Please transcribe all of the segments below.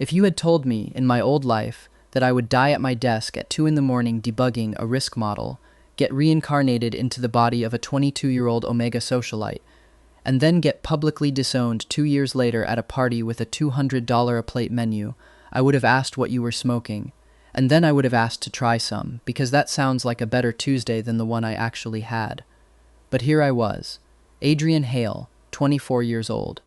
If you had told me, in my old life, that I would die at my desk at 2 in the morning debugging a risk model, get reincarnated into the body of a 22-year-old Omega socialite, and then get publicly disowned 2 years later at a party with a $200 a plate menu, I would have asked what you were smoking, and then I would have asked to try some, because that sounds like a better Tuesday than the one I actually had. But here I was, Adrian Hale, 24 years old,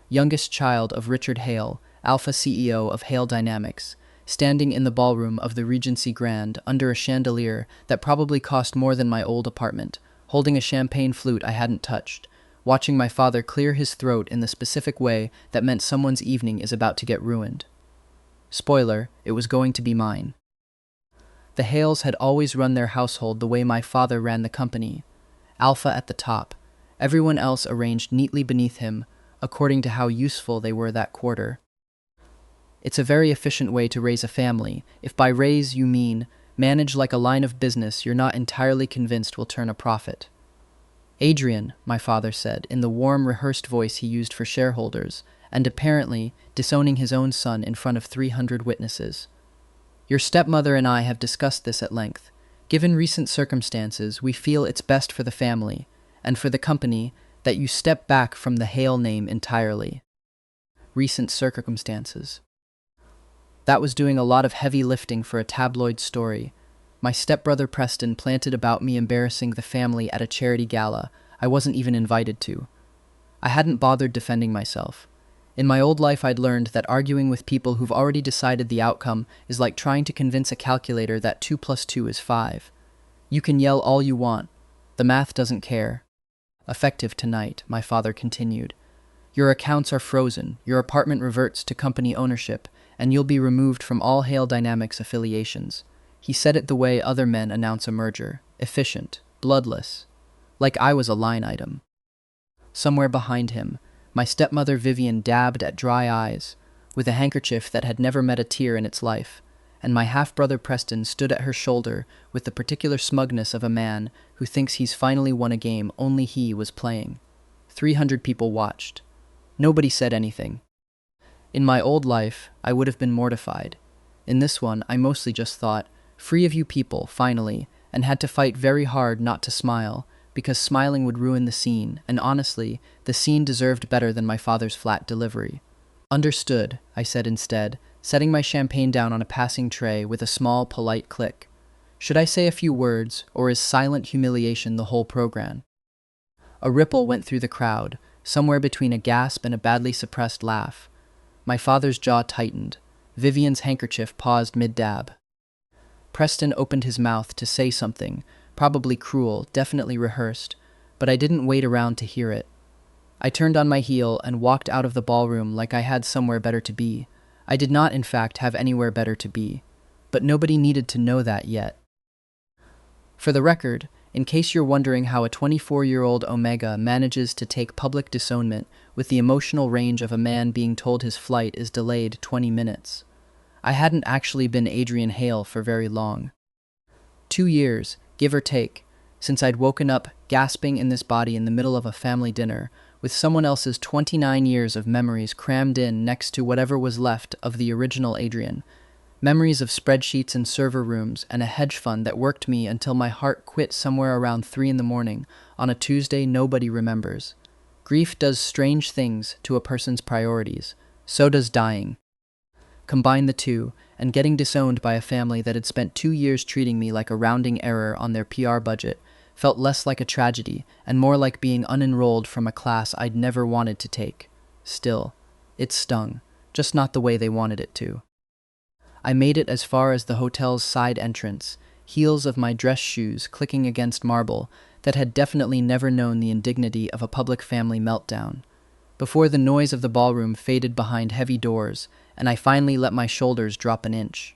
youngest child of Richard Hale, Alpha CEO of Hale Dynamics, standing in the ballroom of the Regency Grand under a chandelier that probably cost more than my old apartment, holding a champagne flute I hadn't touched, watching my father clear his throat in the specific way that meant someone's evening is about to get ruined. Spoiler, it was going to be mine. The Hales had always run their household the way my father ran the company, Alpha at the top, everyone else arranged neatly beneath him, according to how useful they were that quarter. It's a very efficient way to raise a family, if by raise you mean manage like a line of business you're not entirely convinced will turn a profit. Adrian, my father said, in the warm, rehearsed voice he used for shareholders, and apparently disowning his own son in front of 300 witnesses. Your stepmother and I have discussed this at length. Given recent circumstances, we feel it's best for the family, and for the company, that you step back from the Hale name entirely. Recent circumstances. That was doing a lot of heavy lifting for a tabloid story. My stepbrother Preston planted about me embarrassing the family at a charity gala I wasn't even invited to. I hadn't bothered defending myself. In my old life I'd learned that arguing with people who've already decided the outcome is like trying to convince a calculator that 2 plus 2 is 5. You can yell all you want. The math doesn't care. Effective tonight, my father continued. Your accounts are frozen, your apartment reverts to company ownership, and you'll be removed from all Hale Dynamics affiliations. He said it the way other men announce a merger. Efficient. Bloodless. Like I was a line item. Somewhere behind him, my stepmother Vivian dabbed at dry eyes, with a handkerchief that had never met a tear in its life, and my half-brother Preston stood at her shoulder with the particular smugness of a man who thinks he's finally won a game only he was playing. 300 people watched. Nobody said anything. In my old life, I would have been mortified. In this one, I mostly just thought, free of you people, finally, and had to fight very hard not to smile, because smiling would ruin the scene, and honestly, the scene deserved better than my father's flat delivery. Understood, I said instead, setting my champagne down on a passing tray with a small, polite click. Should I say a few words, or is silent humiliation the whole program? A ripple went through the crowd, somewhere between a gasp and a badly suppressed laugh. My father's jaw tightened. Vivian's handkerchief paused mid-dab. Preston opened his mouth to say something, probably cruel, definitely rehearsed, but I didn't wait around to hear it. I turned on my heel and walked out of the ballroom like I had somewhere better to be. I did not, in fact, have anywhere better to be, but nobody needed to know that yet. For the record, in case you're wondering how a 24-year-old Omega manages to take public disownment with the emotional range of a man being told his flight is delayed 20 minutes, I hadn't actually been Adrian Hale for very long. 2 years, give or take, since I'd woken up gasping in this body in the middle of a family dinner, with someone else's 29 years of memories crammed in next to whatever was left of the original Adrian. Memories of spreadsheets and server rooms and a hedge fund that worked me until my heart quit somewhere around 3 in the morning on a Tuesday nobody remembers. Grief does strange things to a person's priorities. So does dying. Combine the two, and getting disowned by a family that had spent 2 years treating me like a rounding error on their PR budget felt less like a tragedy and more like being unenrolled from a class I'd never wanted to take. Still, it stung, just not the way they wanted it to. I made it as far as the hotel's side entrance, heels of my dress shoes clicking against marble that had definitely never known the indignity of a public family meltdown, before the noise of the ballroom faded behind heavy doors and I finally let my shoulders drop an inch.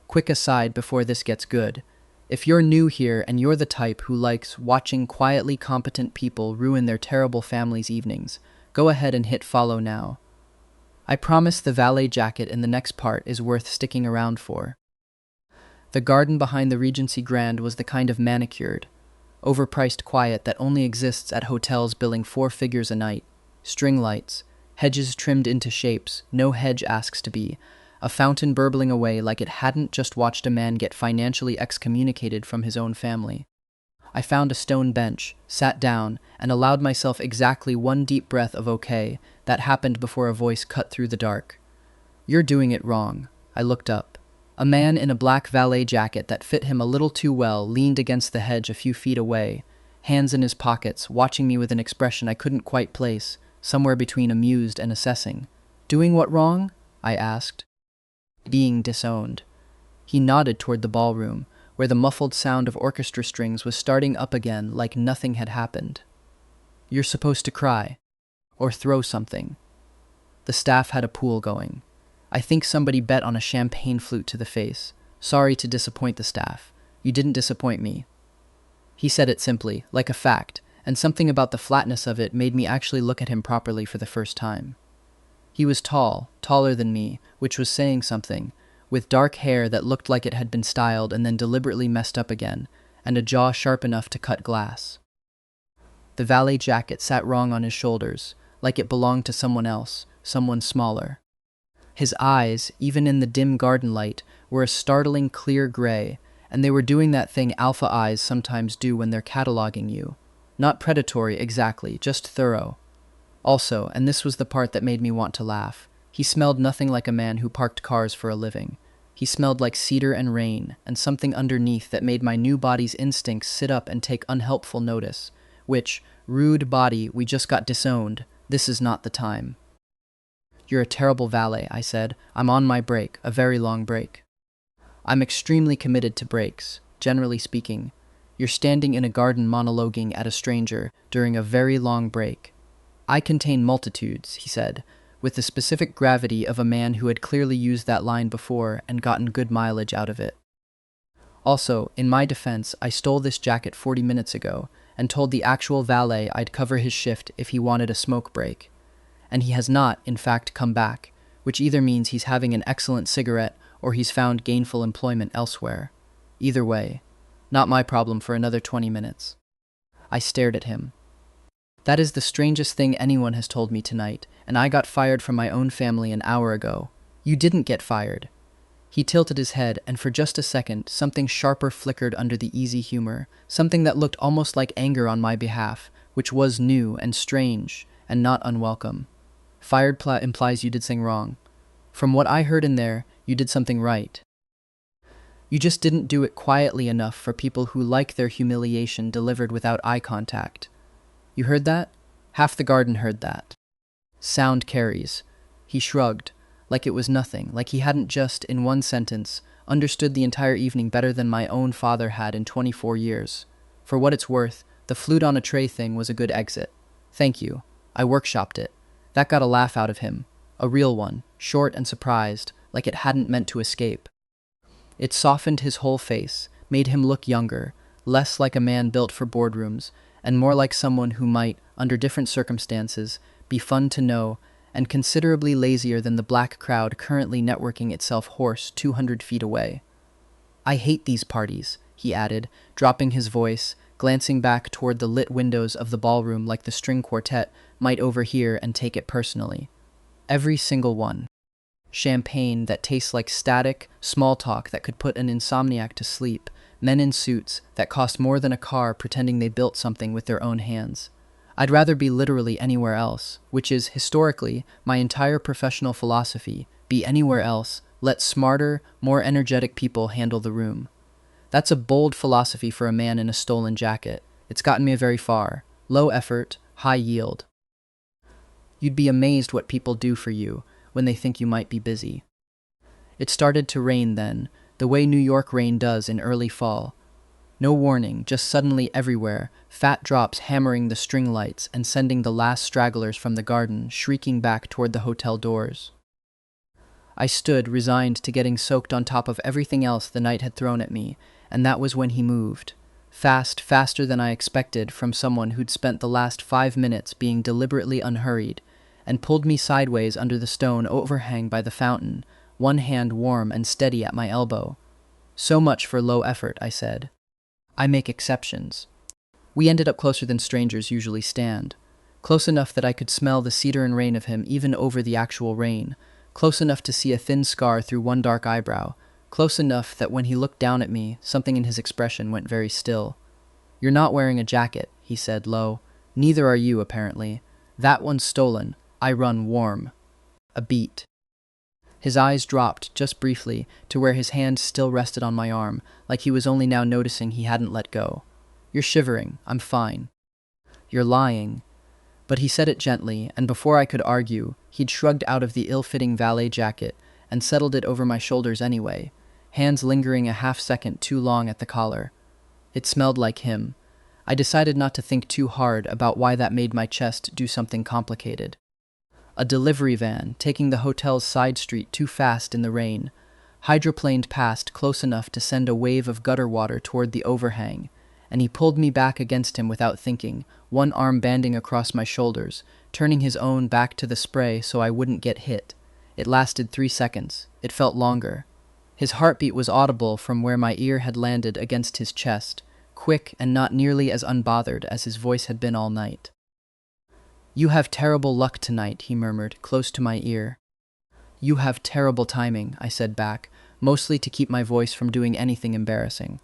Quick aside before this gets good. If you're new here and you're the type who likes watching quietly competent people ruin their terrible family's evenings, go ahead and hit follow now. I promise the valet jacket in the next part is worth sticking around for. The garden behind the Regency Grand was the kind of manicured, overpriced quiet that only exists at hotels billing 4 figures a night, string lights, hedges trimmed into shapes no hedge asks to be, a fountain burbling away like it hadn't just watched a man get financially excommunicated from his own family. I found a stone bench, sat down, and allowed myself exactly one deep breath of okay that happened before a voice cut through the dark. "You're doing it wrong." I looked up. A man in a black valet jacket that fit him a little too well leaned against the hedge a few feet away, hands in his pockets, watching me with an expression I couldn't quite place, somewhere between amused and assessing. "Doing what wrong?" I asked. "Being disowned." He nodded toward the ballroom, where the muffled sound of orchestra strings was starting up again like nothing had happened. "You're supposed to cry. Or throw something." The staff had a pool going. I think somebody bet on a champagne flute to the face. "Sorry to disappoint the staff. You didn't disappoint me." He said it simply, like a fact, and something about the flatness of it made me actually look at him properly for the first time. He was tall, taller than me, which was saying something, with dark hair that looked like it had been styled and then deliberately messed up again, and a jaw sharp enough to cut glass. The valet jacket sat wrong on his shoulders, like it belonged to someone else, someone smaller. His eyes, even in the dim garden light, were a startling clear gray, and they were doing that thing alpha eyes sometimes do when they're cataloging you. Not predatory exactly, just thorough. Also, and this was the part that made me want to laugh, he smelled nothing like a man who parked cars for a living. He smelled like cedar and rain, and something underneath that made my new body's instincts sit up and take unhelpful notice, which, rude body, we just got disowned. This is not the time. "You're a terrible valet," I said. "I'm on my break, a very long break." "I'm extremely committed to breaks, generally speaking. You're standing in a garden monologuing at a stranger during a very long break." "I contain multitudes," he said, with the specific gravity of a man who had clearly used that line before and gotten good mileage out of it. "Also, in my defense, I stole this jacket 40 minutes ago and told the actual valet I'd cover his shift if he wanted a smoke break. And he has not, in fact, come back, which either means he's having an excellent cigarette or he's found gainful employment elsewhere. Either way, not my problem for another 20 minutes. I stared at him. "That is the strangest thing anyone has told me tonight, and I got fired from my own family an hour ago." "You didn't get fired." He tilted his head, and for just a second, something sharper flickered under the easy humor, something that looked almost like anger on my behalf, which was new and strange, and not unwelcome. "Fired implies you did something wrong. From what I heard in there, you did something right. You just didn't do it quietly enough for people who like their humiliation delivered without eye contact. You heard that? Half the garden heard that." "Sound carries." He shrugged, like it was nothing, like he hadn't just, in one sentence, understood the entire evening better than my own father had in 24 years. For what it's worth, the flute on a tray thing was a good exit. "Thank you. I workshopped it." That got a laugh out of him. A real one, short and surprised, like it hadn't meant to escape. It softened his whole face, made him look younger, less like a man built for boardrooms, and more like someone who might, under different circumstances, be fun to know, and considerably lazier than the black crowd currently networking itself hoarse 200 feet away. "I hate these parties," he added, dropping his voice, glancing back toward the lit windows of the ballroom like the string quartet might overhear and take it personally. "Every single one. Champagne that tastes like static, small talk that could put an insomniac to sleep, men in suits that cost more than a car pretending they built something with their own hands. I'd rather be literally anywhere else, which is, historically, my entire professional philosophy. Be anywhere else, let smarter, more energetic people handle the room. That's a bold philosophy for a man in a stolen jacket. It's gotten me very far. Low effort, high yield. You'd be amazed what people do for you when they think you might be busy." It started to rain then, the way New York rain does in early fall. No warning, just suddenly everywhere, fat drops hammering the string lights and sending the last stragglers from the garden shrieking back toward the hotel doors. I stood, resigned to getting soaked on top of everything else the night had thrown at me, and that was when he moved. Fast, faster than I expected from someone who'd spent the last 5 minutes being deliberately unhurried, and pulled me sideways under the stone overhang by the fountain, one hand warm and steady at my elbow. "So much for low effort," I said. "I make exceptions." We ended up closer than strangers usually stand. close enough that I could smell the cedar and rain of him even over the actual rain, close enough to see a thin scar through one dark eyebrow, close enough that when he looked down at me, something in his expression went very still. "You're not wearing a jacket," he said low. "Neither are you, apparently. That one's stolen. I run warm." A beat. His eyes dropped, just briefly, to where his hand still rested on my arm, like he was only now noticing he hadn't let go. "You're shivering. I'm fine." "You're lying." But he said it gently, and before I could argue, he'd shrugged out of the ill-fitting valet jacket and settled it over my shoulders anyway, hands lingering a half-second too long at the collar. It smelled like him. I decided not to think too hard about why that made my chest do something complicated. A delivery van, taking the hotel's side street too fast in the rain, hydroplaned past close enough to send a wave of gutter water toward the overhang, and he pulled me back against him without thinking, one arm banding across my shoulders, turning his own back to the spray so I wouldn't get hit. It lasted 3 seconds. It felt longer. His heartbeat was audible from where my ear had landed against his chest, quick and not nearly as unbothered as his voice had been all night. "You have terrible luck tonight," he murmured, close to my ear. "You have terrible timing," I said back, mostly to keep my voice from doing anything embarrassing.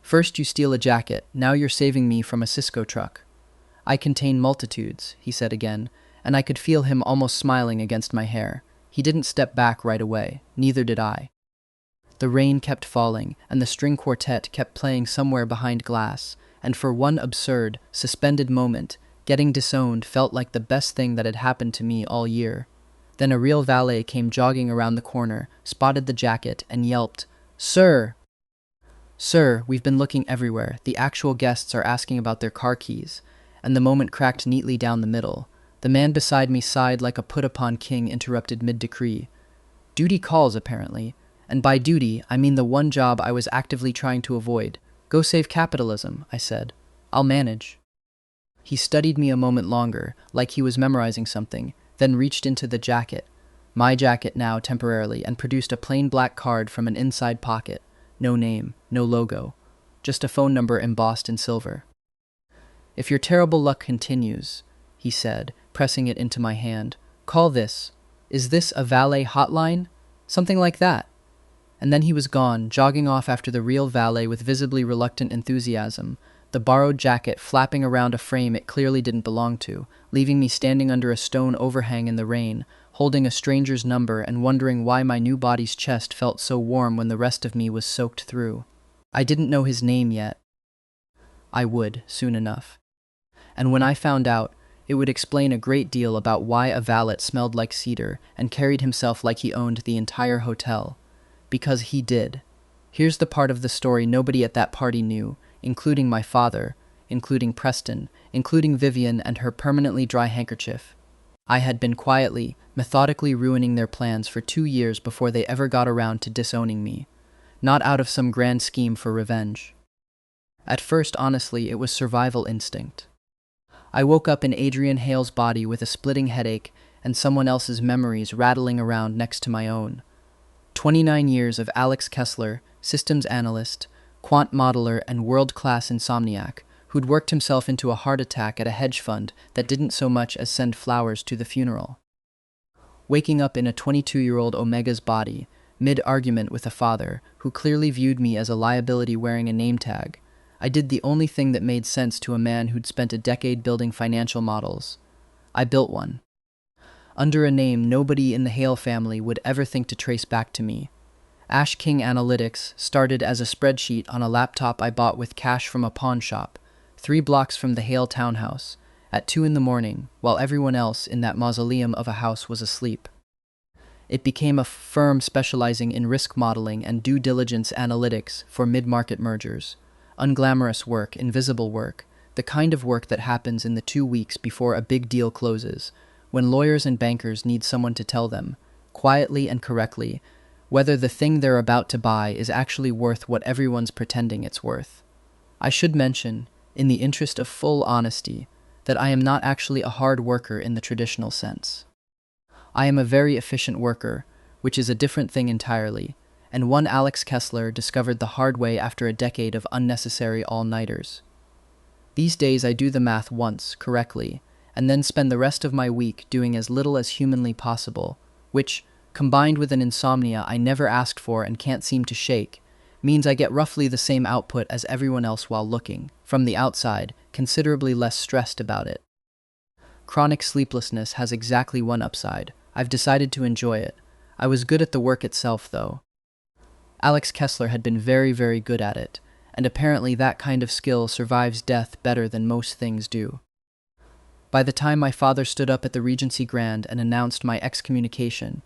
"First you steal a jacket, now you're saving me from a Cisco truck." "I contain multitudes," he said again, and I could feel him almost smiling against my hair. He didn't step back right away, neither did I. The rain kept falling, and the string quartet kept playing somewhere behind glass, and for one absurd, suspended moment, getting disowned felt like the best thing that had happened to me all year. Then a real valet came jogging around the corner, spotted the jacket, and yelped, "Sir! Sir, we've been looking everywhere. The actual guests are asking about their car keys." And the moment cracked neatly down the middle. The man beside me sighed like a put-upon king interrupted mid-decree. Duty calls, apparently. And by duty, I mean the one job I was actively trying to avoid. "Go save capitalism," I said. "I'll manage." He studied me a moment longer, like he was memorizing something, then reached into the jacket, my jacket now temporarily, and produced a plain black card from an inside pocket. No name, no logo, just a phone number embossed in silver. "If your terrible luck continues," he said, pressing it into my hand, "call this. Is this a valet hotline? Something like that." And then he was gone, jogging off after the real valet with visibly reluctant enthusiasm, the borrowed jacket flapping around a frame it clearly didn't belong to, leaving me standing under a stone overhang in the rain, holding a stranger's number and wondering why my new body's chest felt so warm when the rest of me was soaked through. I didn't know his name yet. I would, soon enough. And when I found out, it would explain a great deal about why a valet smelled like cedar and carried himself like he owned the entire hotel. Because he did. Here's the part of the story nobody at that party knew, including my father, including Preston, including Vivian and her permanently dry handkerchief. I had been quietly, methodically ruining their plans for 2 years before they ever got around to disowning me, not out of some grand scheme for revenge. At first, honestly, it was survival instinct. I woke up in Adrian Hale's body with a splitting headache and someone else's memories rattling around next to my own. 29 years of Alex Kessler, systems analyst, quant modeler, and world-class insomniac, who'd worked himself into a heart attack at a hedge fund that didn't so much as send flowers to the funeral. Waking up in a 22-year-old Omega's body, mid-argument with a father who clearly viewed me as a liability wearing a name tag, I did the only thing that made sense to a man who'd spent a decade building financial models. I built one. Under a name nobody in the Hale family would ever think to trace back to me. Ash King Analytics started as a spreadsheet on a laptop I bought with cash from a pawn shop, 3 blocks from the Hale townhouse, at 2 a.m, while everyone else in that mausoleum of a house was asleep. It became a firm specializing in risk modeling and due diligence analytics for mid-market mergers. Unglamorous work, invisible work, the kind of work that happens in the 2 weeks before a big deal closes, when lawyers and bankers need someone to tell them, quietly and correctly, whether the thing they're about to buy is actually worth what everyone's pretending it's worth. I should mention, in the interest of full honesty, that I am not actually a hard worker in the traditional sense. I am a very efficient worker, which is a different thing entirely, and one Alex Kessler discovered the hard way after a decade of unnecessary all-nighters. These days I do the math once, correctly, and then spend the rest of my week doing as little as humanly possible, which, combined with an insomnia I never asked for and can't seem to shake, means I get roughly the same output as everyone else while looking, from the outside, considerably less stressed about it. Chronic sleeplessness has exactly one upside. I've decided to enjoy it. I was good at the work itself, though. Alex Kessler had been very, very good at it, and apparently that kind of skill survives death better than most things do. By the time my father stood up at the Regency Grand and announced my excommunication,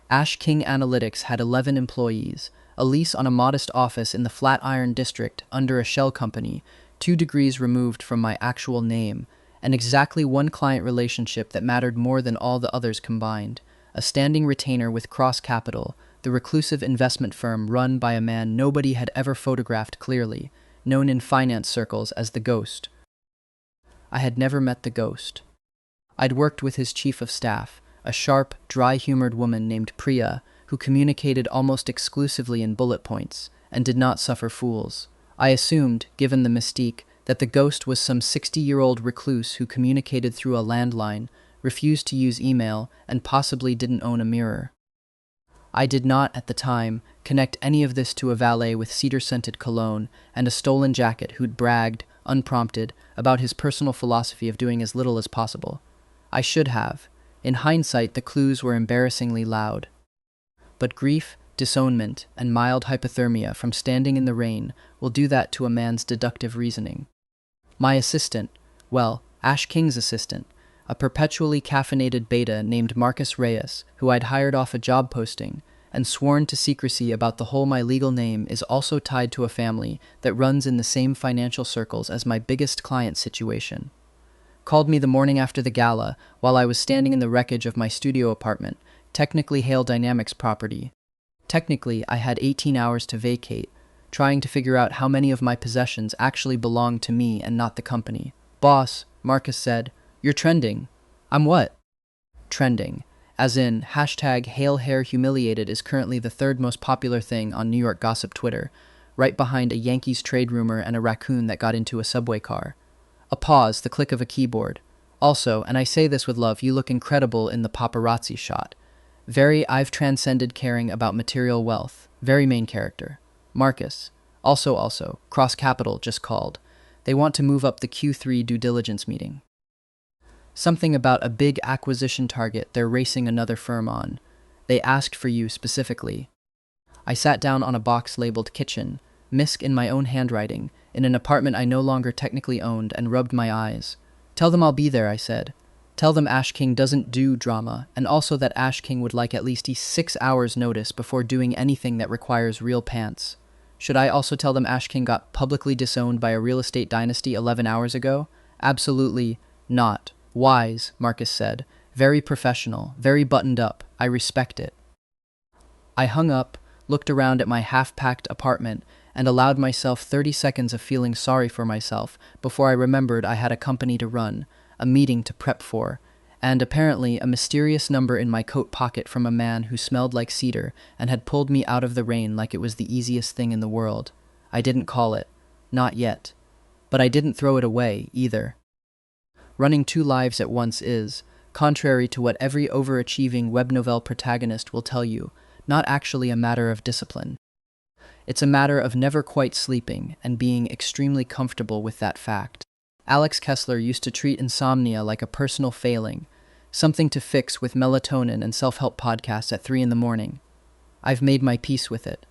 Ash King Analytics had 11 employees, a lease on a modest office in the Flatiron District under a shell company, 2 degrees removed from my actual name, and exactly one client relationship that mattered more than all the others combined, a standing retainer with Cross Capital, the reclusive investment firm run by a man nobody had ever photographed clearly, known in finance circles as the Ghost. I had never met the Ghost. I'd worked with his chief of staff, a sharp, dry-humored woman named Priya, who communicated almost exclusively in bullet points, and did not suffer fools. I assumed, given the mystique, that the Ghost was some 60-year-old recluse who communicated through a landline, refused to use email, and possibly didn't own a mirror. I did not, at the time, connect any of this to a valet with cedar-scented cologne and a stolen jacket who'd bragged, unprompted, about his personal philosophy of doing as little as possible. I should have. In hindsight, the clues were embarrassingly loud. But grief, disownment, and mild hypothermia from standing in the rain will do that to a man's deductive reasoning. My assistant, well, Ash King's assistant, a perpetually caffeinated beta named Marcus Reyes, who I'd hired off a job posting, and sworn to secrecy about the whole my legal name is also tied to a family that runs in the same financial circles as my biggest client situation, called me the morning after the gala while I was standing in the wreckage of my studio apartment, technically Hale Dynamics property. Technically, I had 18 hours to vacate, trying to figure out how many of my possessions actually belonged to me and not the company. "Boss," Marcus said, "you're trending." "I'm what?" "Trending. As in, #HaleHairHumiliated is currently the 3rd most popular thing on New York gossip Twitter, right behind a Yankees trade rumor and a raccoon that got into a subway car." A pause, the click of a keyboard. "Also, and I say this with love, you look incredible in the paparazzi shot. Very, I've transcended caring about material wealth. Very main character." Marcus. Also, Cross Capital just called. They want to move up the Q3 due diligence meeting. Something about a big acquisition target they're racing another firm on. They asked for you specifically. I sat down on a box labeled kitchen, misc in my own handwriting, in an apartment I no longer technically owned, and rubbed my eyes. "Tell them I'll be there," I said. "Tell them Ash King doesn't do drama, and also that Ash King would like at least 6 hours notice before doing anything that requires real pants." Should I also tell them Ash King got publicly disowned by a real estate dynasty 11 hours ago? Absolutely not. "Wise," Marcus said. "Very professional, very buttoned up. I respect it." I hung up, looked around at my half-packed apartment, and allowed myself 30 seconds of feeling sorry for myself before I remembered I had a company to run, a meeting to prep for, and apparently a mysterious number in my coat pocket from a man who smelled like cedar and had pulled me out of the rain like it was the easiest thing in the world. I didn't call it. Not yet. But I didn't throw it away, either. Running 2 lives at once is, contrary to what every overachieving web novel protagonist will tell you, not actually a matter of discipline. It's a matter of never quite sleeping and being extremely comfortable with that fact. Alex Kessler used to treat insomnia like a personal failing, something to fix with melatonin and self-help podcasts at 3 in the morning. I've made my peace with it.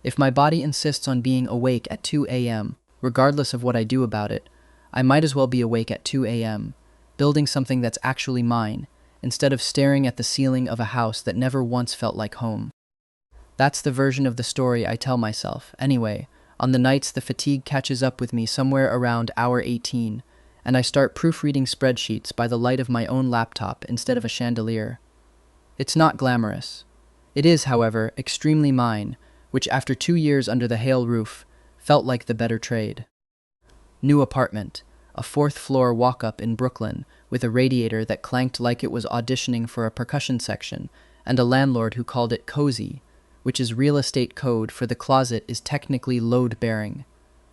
If my body insists on being awake at 2 a.m., regardless of what I do about it, I might as well be awake at 2 a.m., building something that's actually mine, instead of staring at the ceiling of a house that never once felt like home. That's the version of the story I tell myself, anyway, on the nights the fatigue catches up with me somewhere around hour 18, and I start proofreading spreadsheets by the light of my own laptop instead of a chandelier. It's not glamorous. It is, however, extremely mine, which after 2 years under the Hale roof, felt like the better trade. New apartment, a 4th-floor walk-up in Brooklyn, with a radiator that clanked like it was auditioning for a percussion section, and a landlord who called it cozy, which is real estate code for the closet is technically load-bearing.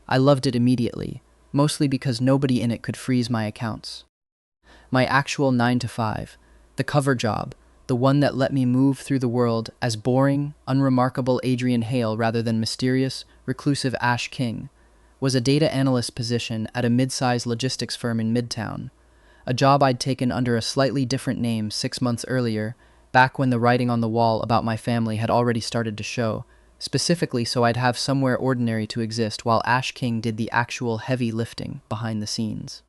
I loved it immediately, mostly because nobody in it could freeze my accounts. My actual 9 to 5. The cover job. The one that let me move through the world as boring, unremarkable Adrian Hale rather than mysterious, reclusive Ash King, was a data analyst position at a mid-sized logistics firm in Midtown, a job I'd taken under a slightly different name 6 months earlier, back when the writing on the wall about my family had already started to show, specifically so I'd have somewhere ordinary to exist while Ash King did the actual heavy lifting behind the scenes.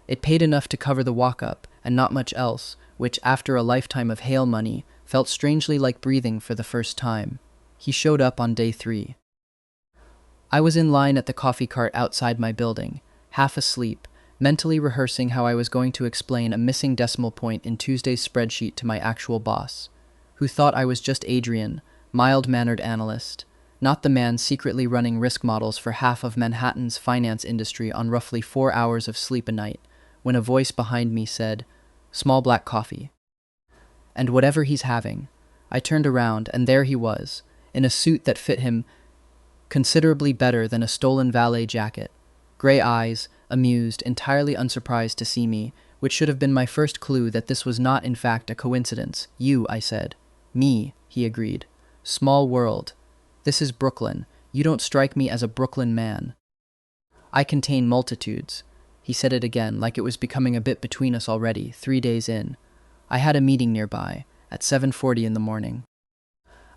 It paid enough to cover the walk-up, and not much else, which, after a lifetime of Hale money, felt strangely like breathing for the first time. He showed up on day 3. I was in line at the coffee cart outside my building, half asleep, mentally rehearsing how I was going to explain a missing decimal point in Tuesday's spreadsheet to my actual boss, who thought I was just Adrian, mild-mannered analyst, not the man secretly running risk models for half of Manhattan's finance industry on roughly 4 hours of sleep a night, when a voice behind me said, "Small black coffee." And whatever he's having, I turned around and there he was, in a suit that fit him considerably better than a stolen valet jacket. Gray eyes, amused, entirely unsurprised to see me, which should have been my first clue that this was not in fact a coincidence. "You," I said. "Me," he agreed. "Small world. This is Brooklyn. You don't strike me as a Brooklyn man." "I contain multitudes." He said it again, like it was becoming a bit between us already, 3 days in. I had a meeting nearby, at 7:40 in the morning.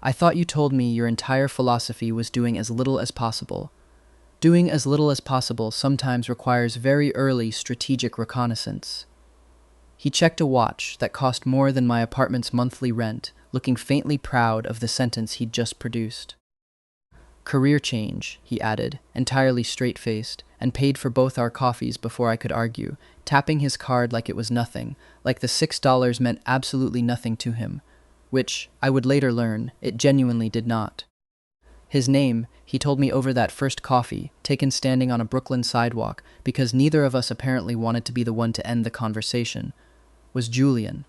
"I thought you told me your entire philosophy was doing as little as possible." Doing as little as possible sometimes requires very early strategic reconnaissance. He checked a watch that cost more than my apartment's monthly rent, looking faintly proud of the sentence he'd just produced. "Career change," he added, entirely straight-faced, and paid for both our coffees before I could argue, tapping his card like it was nothing, like the $6 meant absolutely nothing to him, which, I would later learn, it genuinely did not. His name, he told me over that first coffee, taken standing on a Brooklyn sidewalk because neither of us apparently wanted to be the one to end the conversation, was Julian.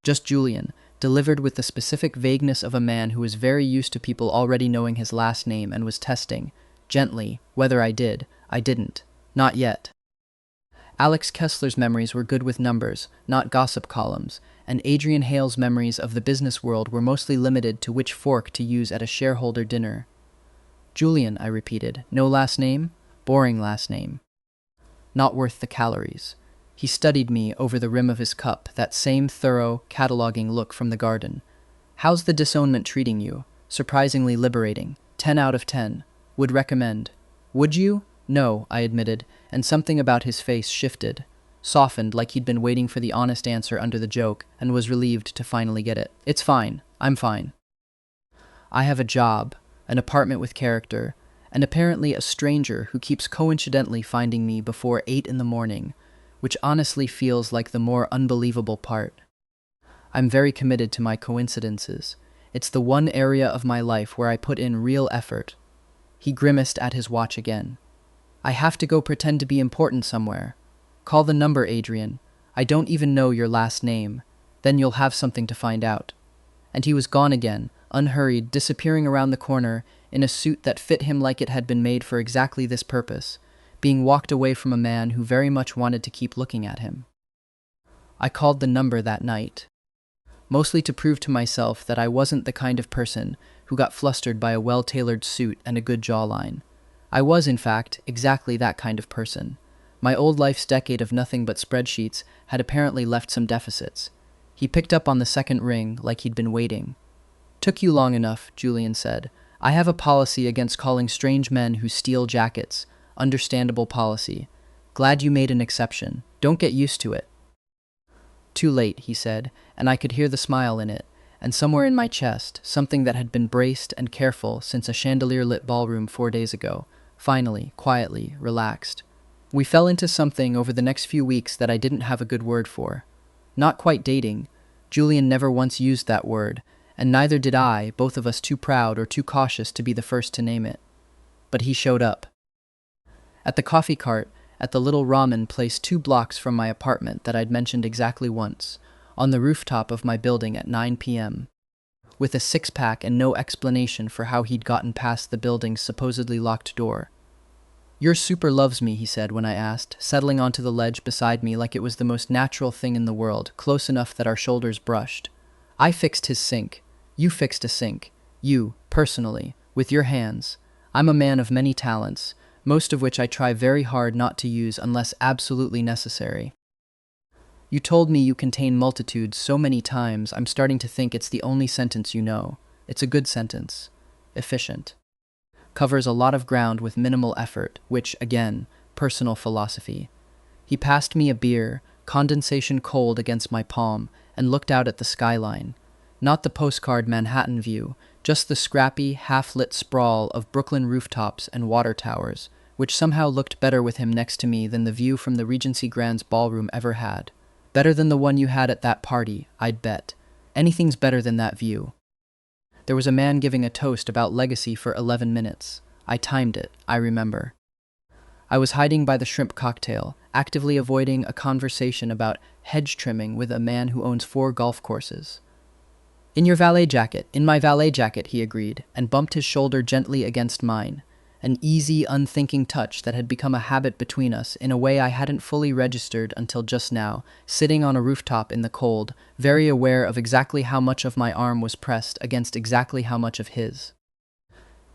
Just Julian, delivered with the specific vagueness of a man who was very used to people already knowing his last name and was testing, gently, whether I didn't. Not yet. Alex Kessler's memories were good with numbers, not gossip columns, and Adrian Hale's memories of the business world were mostly limited to which fork to use at a shareholder dinner. "Julian," I repeated. "No last name? Boring last name." "Not worth the calories." He studied me over the rim of his cup, that same thorough, cataloging look from the garden. "How's the disownment treating you?" "Surprisingly liberating. 10 out of 10. Would recommend." "Would you?" "No," I admitted, and something about his face shifted, softened like he'd been waiting for the honest answer under the joke and was relieved to finally get it. "It's fine. I'm fine. I have a job, an apartment with character, and apparently a stranger who keeps coincidentally finding me before 8 in the morning, which honestly feels like the more unbelievable part. I'm very committed to my coincidences. It's the one area of my life where I put in real effort." He grimaced at his watch again. "I have to go pretend to be important somewhere. Call the number, Adrian. I don't even know your last name. Then you'll have something to find out." And he was gone again, unhurried, disappearing around the corner in a suit that fit him like it had been made for exactly this purpose, being walked away from a man who very much wanted to keep looking at him. I called the number that night, mostly to prove to myself that I wasn't the kind of person who got flustered by a well-tailored suit and a good jawline. I was, in fact, exactly that kind of person. My old life's decade of nothing but spreadsheets had apparently left some deficits. He picked up on the second ring like he'd been waiting. "Took you long enough," Julian said. "I have a policy against calling strange men who steal jackets. Understandable policy. Glad you made an exception. Don't get used to it." "Too late," he said, and I could hear the smile in it, and somewhere in my chest, something that had been braced and careful since a chandelier-lit ballroom 4 days ago, finally, quietly, relaxed. We fell into something over the next few weeks that I didn't have a good word for. Not quite dating. Julian never once used that word, and neither did I, both of us too proud or too cautious to be the first to name it. But he showed up. At the coffee cart, at the little ramen place 2 blocks from my apartment that I'd mentioned exactly once, on the rooftop of my building at 9 p.m., with a 6-pack and no explanation for how he'd gotten past the building's supposedly locked door. Your super loves me, he said when I asked, settling onto the ledge beside me like it was the most natural thing in the world, close enough that our shoulders brushed. I fixed his sink. You fixed a sink. You, personally, with your hands. I'm a man of many talents, most of which I try very hard not to use unless absolutely necessary. You told me you contain multitudes so many times, I'm starting to think it's the only sentence you know. It's a good sentence. Efficient. Covers a lot of ground with minimal effort, which, again, personal philosophy. He passed me a beer, condensation cold against my palm, and looked out at the skyline. Not the postcard Manhattan view, just the scrappy, half-lit sprawl of Brooklyn rooftops and water towers, which somehow looked better with him next to me than the view from the Regency Grand's ballroom ever had. Better than the one you had at that party, I'd bet. Anything's better than that view. There was a man giving a toast about legacy for 11 minutes. I timed it, I remember. I was hiding by the shrimp cocktail, actively avoiding a conversation about hedge trimming with a man who owns 4 golf courses. In your valet jacket, in my valet jacket, he agreed, and bumped his shoulder gently against mine. An easy, unthinking touch that had become a habit between us in a way I hadn't fully registered until just now, sitting on a rooftop in the cold, very aware of exactly how much of my arm was pressed against exactly how much of his.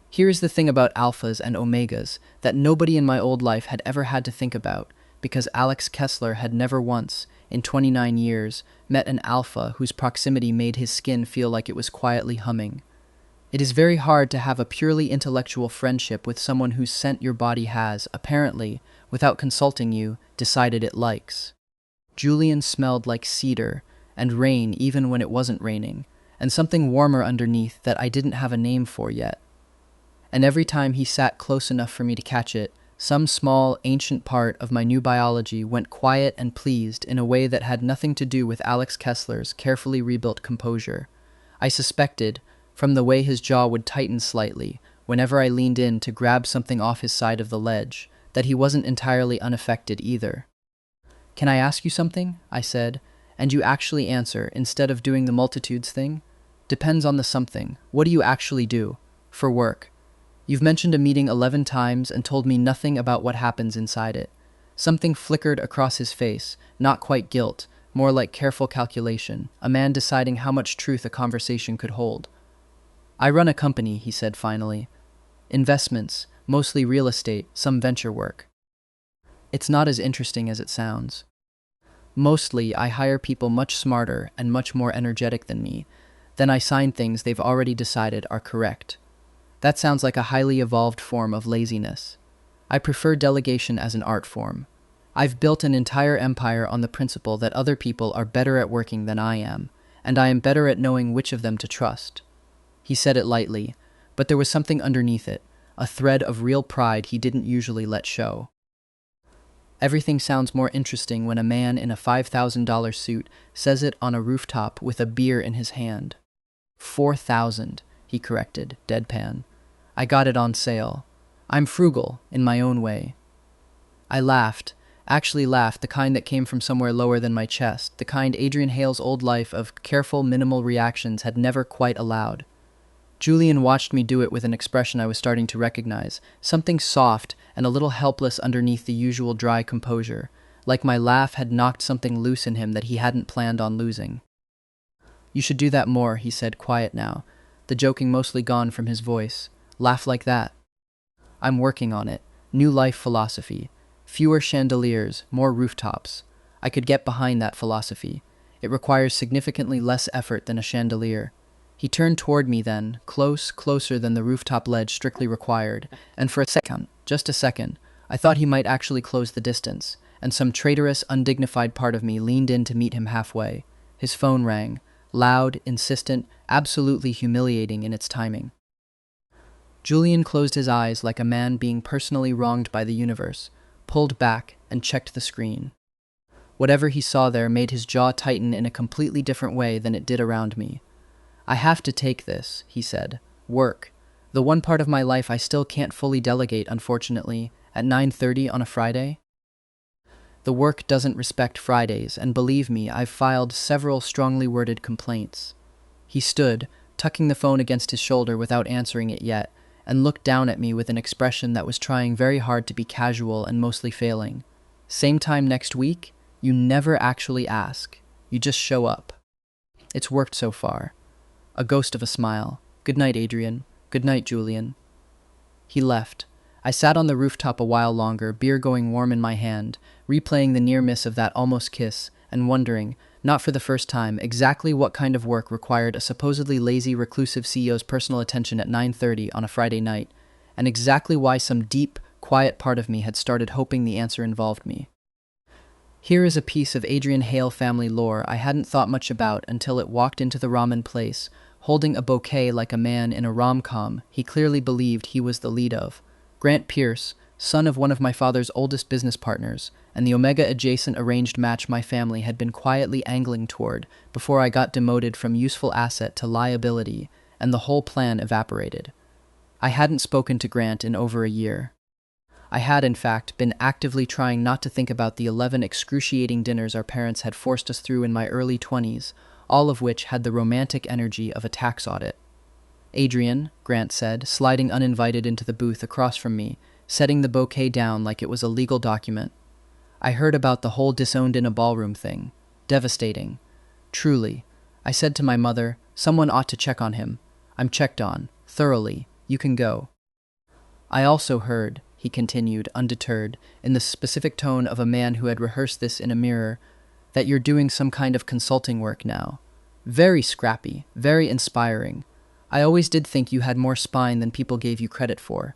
Here's the thing about alphas and omegas that nobody in my old life had ever had to think about, because Alex Kessler had never once, in 29 years, met an alpha whose proximity made his skin feel like it was quietly humming. It is very hard to have a purely intellectual friendship with someone whose scent your body has, apparently, without consulting you, decided it likes. Julian smelled like cedar, and rain even when it wasn't raining, and something warmer underneath that I didn't have a name for yet. And every time he sat close enough for me to catch it, some small, ancient part of my new biology went quiet and pleased in a way that had nothing to do with Alex Kessler's carefully rebuilt composure. I suspected, from the way his jaw would tighten slightly whenever I leaned in to grab something off his side of the ledge, that he wasn't entirely unaffected either. "Can I ask you something?" I said, and you actually answer instead of doing the multitudes thing? Depends on the something. What do you actually do? For work. You've mentioned a meeting 11 times and told me nothing about what happens inside it. Something flickered across his face, not quite guilt, more like careful calculation, a man deciding how much truth a conversation could hold. "I run a company," he said finally. "Investments, mostly real estate, some venture work." It's not as interesting as it sounds. Mostly, I hire people much smarter and much more energetic than me. Then I sign things they've already decided are correct. That sounds like a highly evolved form of laziness. I prefer delegation as an art form. I've built an entire empire on the principle that other people are better at working than I am, and I am better at knowing which of them to trust. He said it lightly, but there was something underneath it, a thread of real pride he didn't usually let show. Everything sounds more interesting when a man in a $5,000 suit says it on a rooftop with a beer in his hand. 4,000, he corrected, deadpan. I got it on sale. I'm frugal, in my own way. I laughed, actually laughed, the kind that came from somewhere lower than my chest, the kind Adrian Hale's old life of careful, minimal reactions had never quite allowed. Julian watched me do it with an expression I was starting to recognize, something soft and a little helpless underneath the usual dry composure, like my laugh had knocked something loose in him that he hadn't planned on losing. "You should do that more," he said, quiet now, the joking mostly gone from his voice. "Laugh like that." "I'm working on it. New life philosophy. Fewer chandeliers, more rooftops. I could get behind that philosophy. It requires significantly less effort than a chandelier." He turned toward me then, closer than the rooftop ledge strictly required, and for a second, just a second, I thought he might actually close the distance, and some traitorous, undignified part of me leaned in to meet him halfway. His phone rang, loud, insistent, absolutely humiliating in its timing. Julian closed his eyes like a man being personally wronged by the universe, pulled back, and checked the screen. Whatever he saw there made his jaw tighten in a completely different way than it did around me. "I have to take this," he said. "Work. The one part of my life I still can't fully delegate, unfortunately, at 9:30 on a Friday." The work doesn't respect Fridays, and believe me, I've filed several strongly worded complaints. He stood, tucking the phone against his shoulder without answering it yet, and looked down at me with an expression that was trying very hard to be casual and mostly failing. Same time next week? You never actually ask. You just show up. It's worked so far. A ghost of a smile. Good night, Adrian. Good night, Julian. He left. I sat on the rooftop a while longer, beer going warm in my hand, replaying the near miss of that almost kiss, and wondering, not for the first time, exactly what kind of work required a supposedly lazy, reclusive CEO's personal attention at 9:30 on a Friday night, and exactly why some deep, quiet part of me had started hoping the answer involved me. Here is a piece of Adrian Hale family lore I hadn't thought much about until it walked into the ramen place, holding a bouquet like a man in a rom-com he clearly believed he was the lead of. Grant Pierce, son of one of my father's oldest business partners, and the Omega-adjacent arranged match my family had been quietly angling toward before I got demoted from useful asset to liability, and the whole plan evaporated. I hadn't spoken to Grant in over a year. I had, in fact, been actively trying not to think about the 11 excruciating dinners our parents had forced us through in my early 20s, all of which had the romantic energy of a tax audit. Adrian, Grant said, sliding uninvited into the booth across from me, setting the bouquet down like it was a legal document. I heard about the whole disowned in a ballroom thing. Devastating. Truly. I said to my mother, someone ought to check on him. I'm checked on. Thoroughly. You can go. I also heard, he continued, undeterred, in the specific tone of a man who had rehearsed this in a mirror, that you're doing some kind of consulting work now. Very scrappy, very inspiring. I always did think you had more spine than people gave you credit for.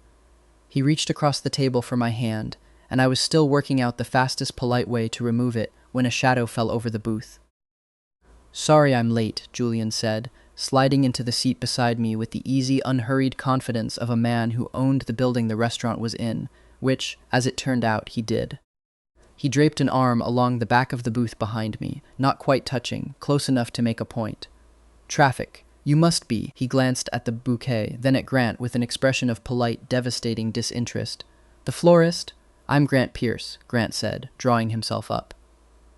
He reached across the table for my hand, and I was still working out the fastest polite way to remove it when a shadow fell over the booth. Sorry I'm late, Julian said, sliding into the seat beside me with the easy, unhurried confidence of a man who owned the building the restaurant was in, which, as it turned out, he did. He draped an arm along the back of the booth behind me, not quite touching, close enough to make a point. Traffic. You must be. He glanced at the bouquet, then at Grant with an expression of polite, devastating disinterest. The florist? I'm Grant Pierce, Grant said, drawing himself up.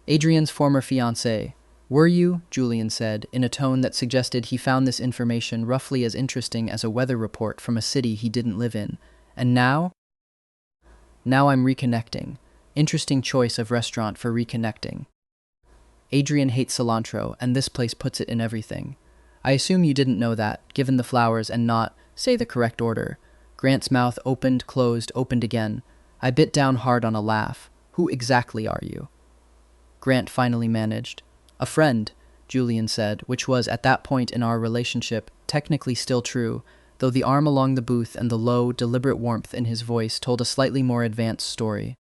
Adrian's former fiancé. Were you? Julian said, in a tone that suggested he found this information roughly as interesting as a weather report from a city he didn't live in. And now? Now I'm reconnecting. Interesting choice of restaurant for reconnecting. Adrian hates cilantro, and this place puts it in everything. I assume you didn't know that, given the flowers and not, say the correct order. Grant's mouth opened, closed, opened again. I bit down hard on a laugh. Who exactly are you? Grant finally managed. A friend, Julian said, which was, at that point in our relationship, technically still true, though the arm along the booth and the low, deliberate warmth in his voice told a slightly more advanced story.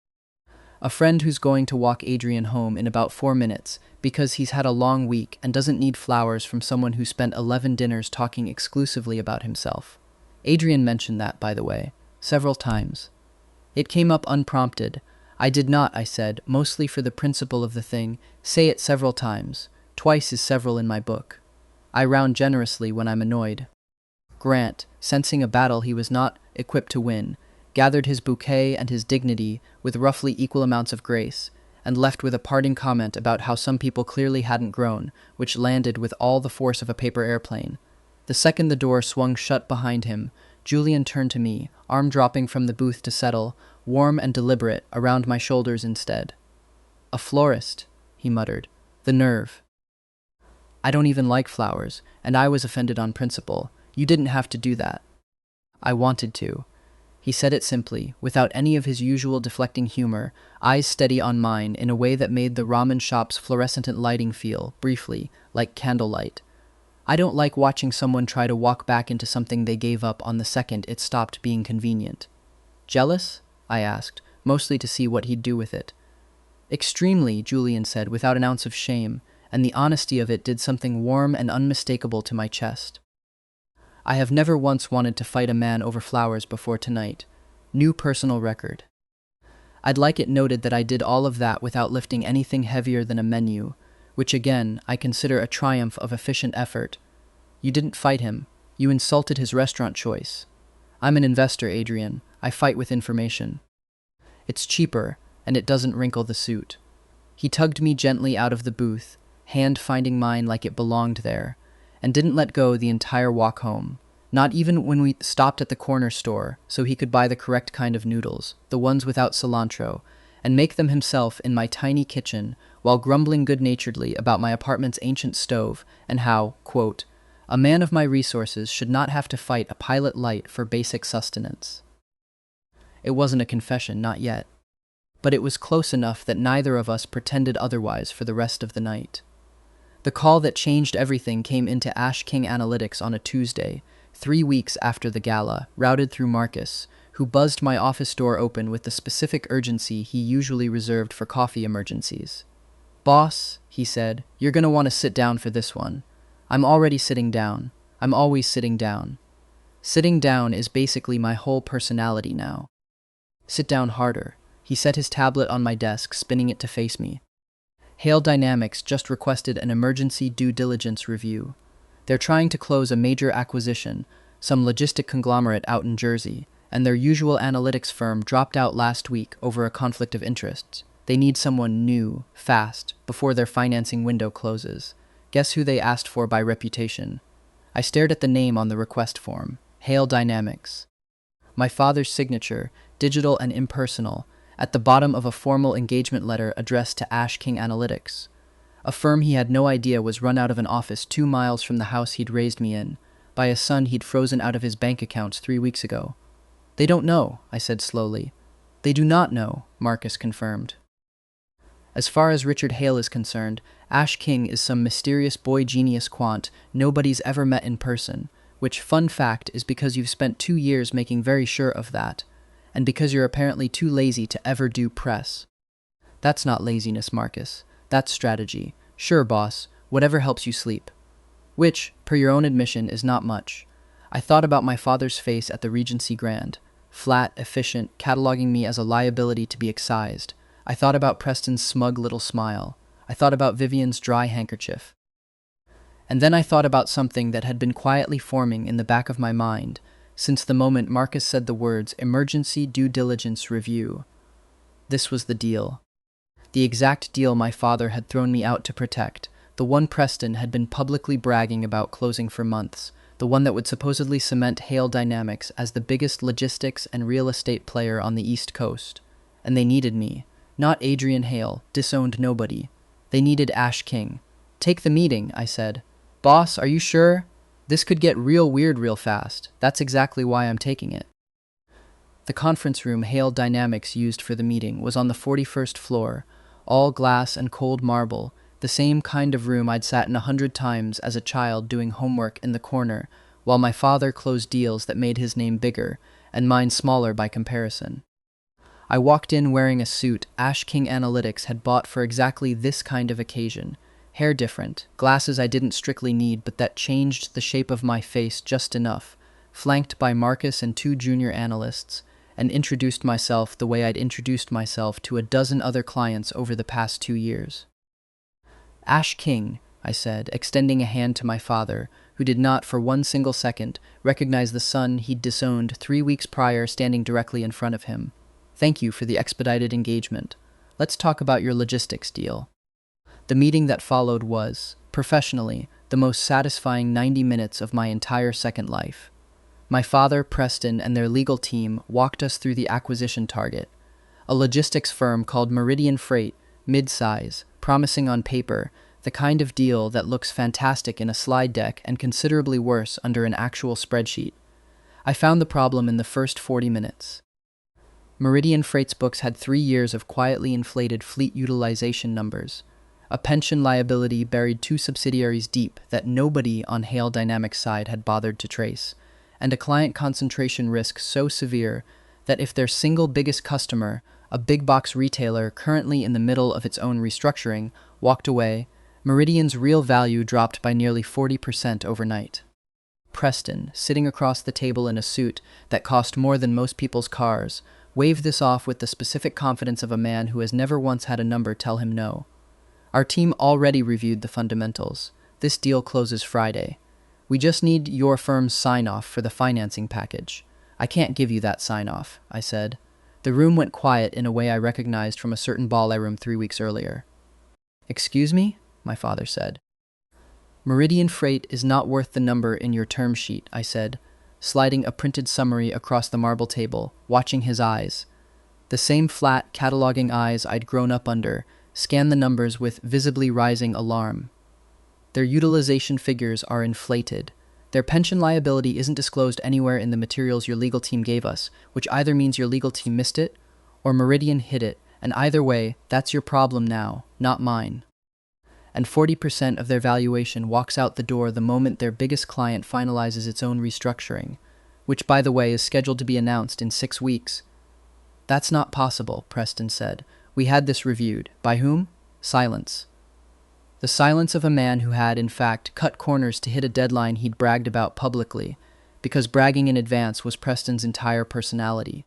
A friend who's going to walk Adrian home in about 4 minutes because he's had a long week and doesn't need flowers from someone who spent 11 dinners talking exclusively about himself. Adrian mentioned that, by the way, several times. It came up unprompted. I did not, I said, mostly for the principle of the thing, say it several times. Twice is several in my book. I round generously when I'm annoyed. Grant, sensing a battle he was not equipped to win, gathered his bouquet and his dignity with roughly equal amounts of grace, and left with a parting comment about how some people clearly hadn't grown, which landed with all the force of a paper airplane. The second the door swung shut behind him, Julian turned to me, arm dropping from the booth to settle, warm and deliberate, around my shoulders instead. A florist, he muttered. The nerve. I don't even like flowers, and I was offended on principle. You didn't have to do that. I wanted to. He said it simply, without any of his usual deflecting humor, eyes steady on mine in a way that made the ramen shop's fluorescent lighting feel, briefly, like candlelight. I don't like watching someone try to walk back into something they gave up on the second it stopped being convenient. Jealous? I asked, mostly to see what he'd do with it. Extremely, Julian said without an ounce of shame, and the honesty of it did something warm and unmistakable to my chest. I have never once wanted to fight a man over flowers before tonight. New personal record. I'd like it noted that I did all of that without lifting anything heavier than a menu, which again I consider a triumph of efficient effort. You didn't fight him. You insulted his restaurant choice. I'm an investor, Adrian. I fight with information. It's cheaper, and it doesn't wrinkle the suit. He tugged me gently out of the booth, hand finding mine like it belonged there, and didn't let go the entire walk home. Not even when we stopped at the corner store so he could buy the correct kind of noodles, the ones without cilantro, and make them himself in my tiny kitchen while grumbling good-naturedly about my apartment's ancient stove and how, quote, a man of my resources should not have to fight a pilot light for basic sustenance. It wasn't a confession, not yet. But it was close enough that neither of us pretended otherwise for the rest of the night. The call that changed everything came into Ash King Analytics on a Tuesday, 3 weeks after the gala, routed through Marcus, who buzzed my office door open with the specific urgency he usually reserved for coffee emergencies. "Boss," he said, "you're gonna want to sit down for this one. I'm already sitting down. I'm always sitting down. Sitting down is basically my whole personality now." "Sit down harder." He set his tablet on my desk, spinning it to face me. Hale Dynamics just requested an emergency due diligence review. They're trying to close a major acquisition, some logistic conglomerate out in Jersey, and their usual analytics firm dropped out last week over a conflict of interests. They need someone new, fast, before their financing window closes. Guess who they asked for by reputation? I stared at the name on the request form, Hale Dynamics. My father's signature, digital and impersonal, at the bottom of a formal engagement letter addressed to Ash King Analytics, a firm he had no idea was run out of an office 2 miles from the house he'd raised me in, by a son he'd frozen out of his bank accounts 3 weeks ago. "They don't know," I said slowly. "They do not know," Marcus confirmed. As far as Richard Hale is concerned, Ash King is some mysterious boy genius quant nobody's ever met in person, which, fun fact, is because you've spent 2 years making very sure of that, and because you're apparently too lazy to ever do press. That's not laziness, Marcus. That's strategy. Sure, boss, whatever helps you sleep. Which, per your own admission, is not much. I thought about my father's face at the Regency Grand, flat, efficient, cataloging me as a liability to be excised. I thought about Preston's smug little smile. I thought about Vivian's dry handkerchief. And then I thought about something that had been quietly forming in the back of my mind since the moment Marcus said the words emergency due diligence review. This was the deal. The exact deal my father had thrown me out to protect, the one Preston had been publicly bragging about closing for months, the one that would supposedly cement Hale Dynamics as the biggest logistics and real estate player on the East Coast. And they needed me. Not Adrian Hale, disowned nobody. They needed Ash King. "Take the meeting," I said. "Boss, are you sure? This could get real weird real fast. That's exactly why I'm taking it." The conference room Hale Dynamics used for the meeting was on the 41st floor, all glass and cold marble, the same kind of room I'd sat in 100 times as a child doing homework in the corner, while my father closed deals that made his name bigger, and mine smaller by comparison. I walked in wearing a suit Ash King Analytics had bought for exactly this kind of occasion. Hair different, glasses I didn't strictly need but that changed the shape of my face just enough, flanked by Marcus and 2 junior analysts, and introduced myself the way I'd introduced myself to a dozen other clients over the past 2 years. "Ash King," I said, extending a hand to my father, who did not for one single second recognize the son he'd disowned 3 weeks prior standing directly in front of him. "Thank you for the expedited engagement. Let's talk about your logistics deal." The meeting that followed was, professionally, the most satisfying 90 minutes of my entire second life. My father, Preston, and their legal team walked us through the acquisition target, a logistics firm called Meridian Freight, mid-size, promising on paper, the kind of deal that looks fantastic in a slide deck and considerably worse under an actual spreadsheet. I found the problem in the first 40 minutes. Meridian Freight's books had 3 years of quietly inflated fleet utilization numbers, a pension liability buried 2 subsidiaries deep that nobody on Hale Dynamics' side had bothered to trace, and a client concentration risk so severe that if their single biggest customer, a big box retailer currently in the middle of its own restructuring, walked away, Meridian's real value dropped by nearly 40% overnight. Preston, sitting across the table in a suit that cost more than most people's cars, waved this off with the specific confidence of a man who has never once had a number tell him no. "Our team already reviewed the fundamentals. This deal closes Friday. We just need your firm's sign-off for the financing package. I can't give you that sign-off," I said. The room went quiet in a way I recognized from a certain ball I roomed 3 weeks earlier. "Excuse me?" my father said. "Meridian Freight is not worth the number in your term sheet," I said. sliding a printed summary across the marble table, watching his eyes. The same flat, cataloging eyes I'd grown up under scan the numbers with visibly rising alarm. Their utilization figures are inflated. Their pension liability isn't disclosed anywhere in the materials your legal team gave us, which either means your legal team missed it or Meridian hid it, and either way, that's your problem now, not mine. And 40% of their valuation walks out the door the moment their biggest client finalizes its own restructuring, which, by the way, is scheduled to be announced in 6 weeks. That's not possible, Preston said. We had this reviewed. By whom? Silence. The silence of a man who had, in fact, cut corners to hit a deadline he'd bragged about publicly, because bragging in advance was Preston's entire personality.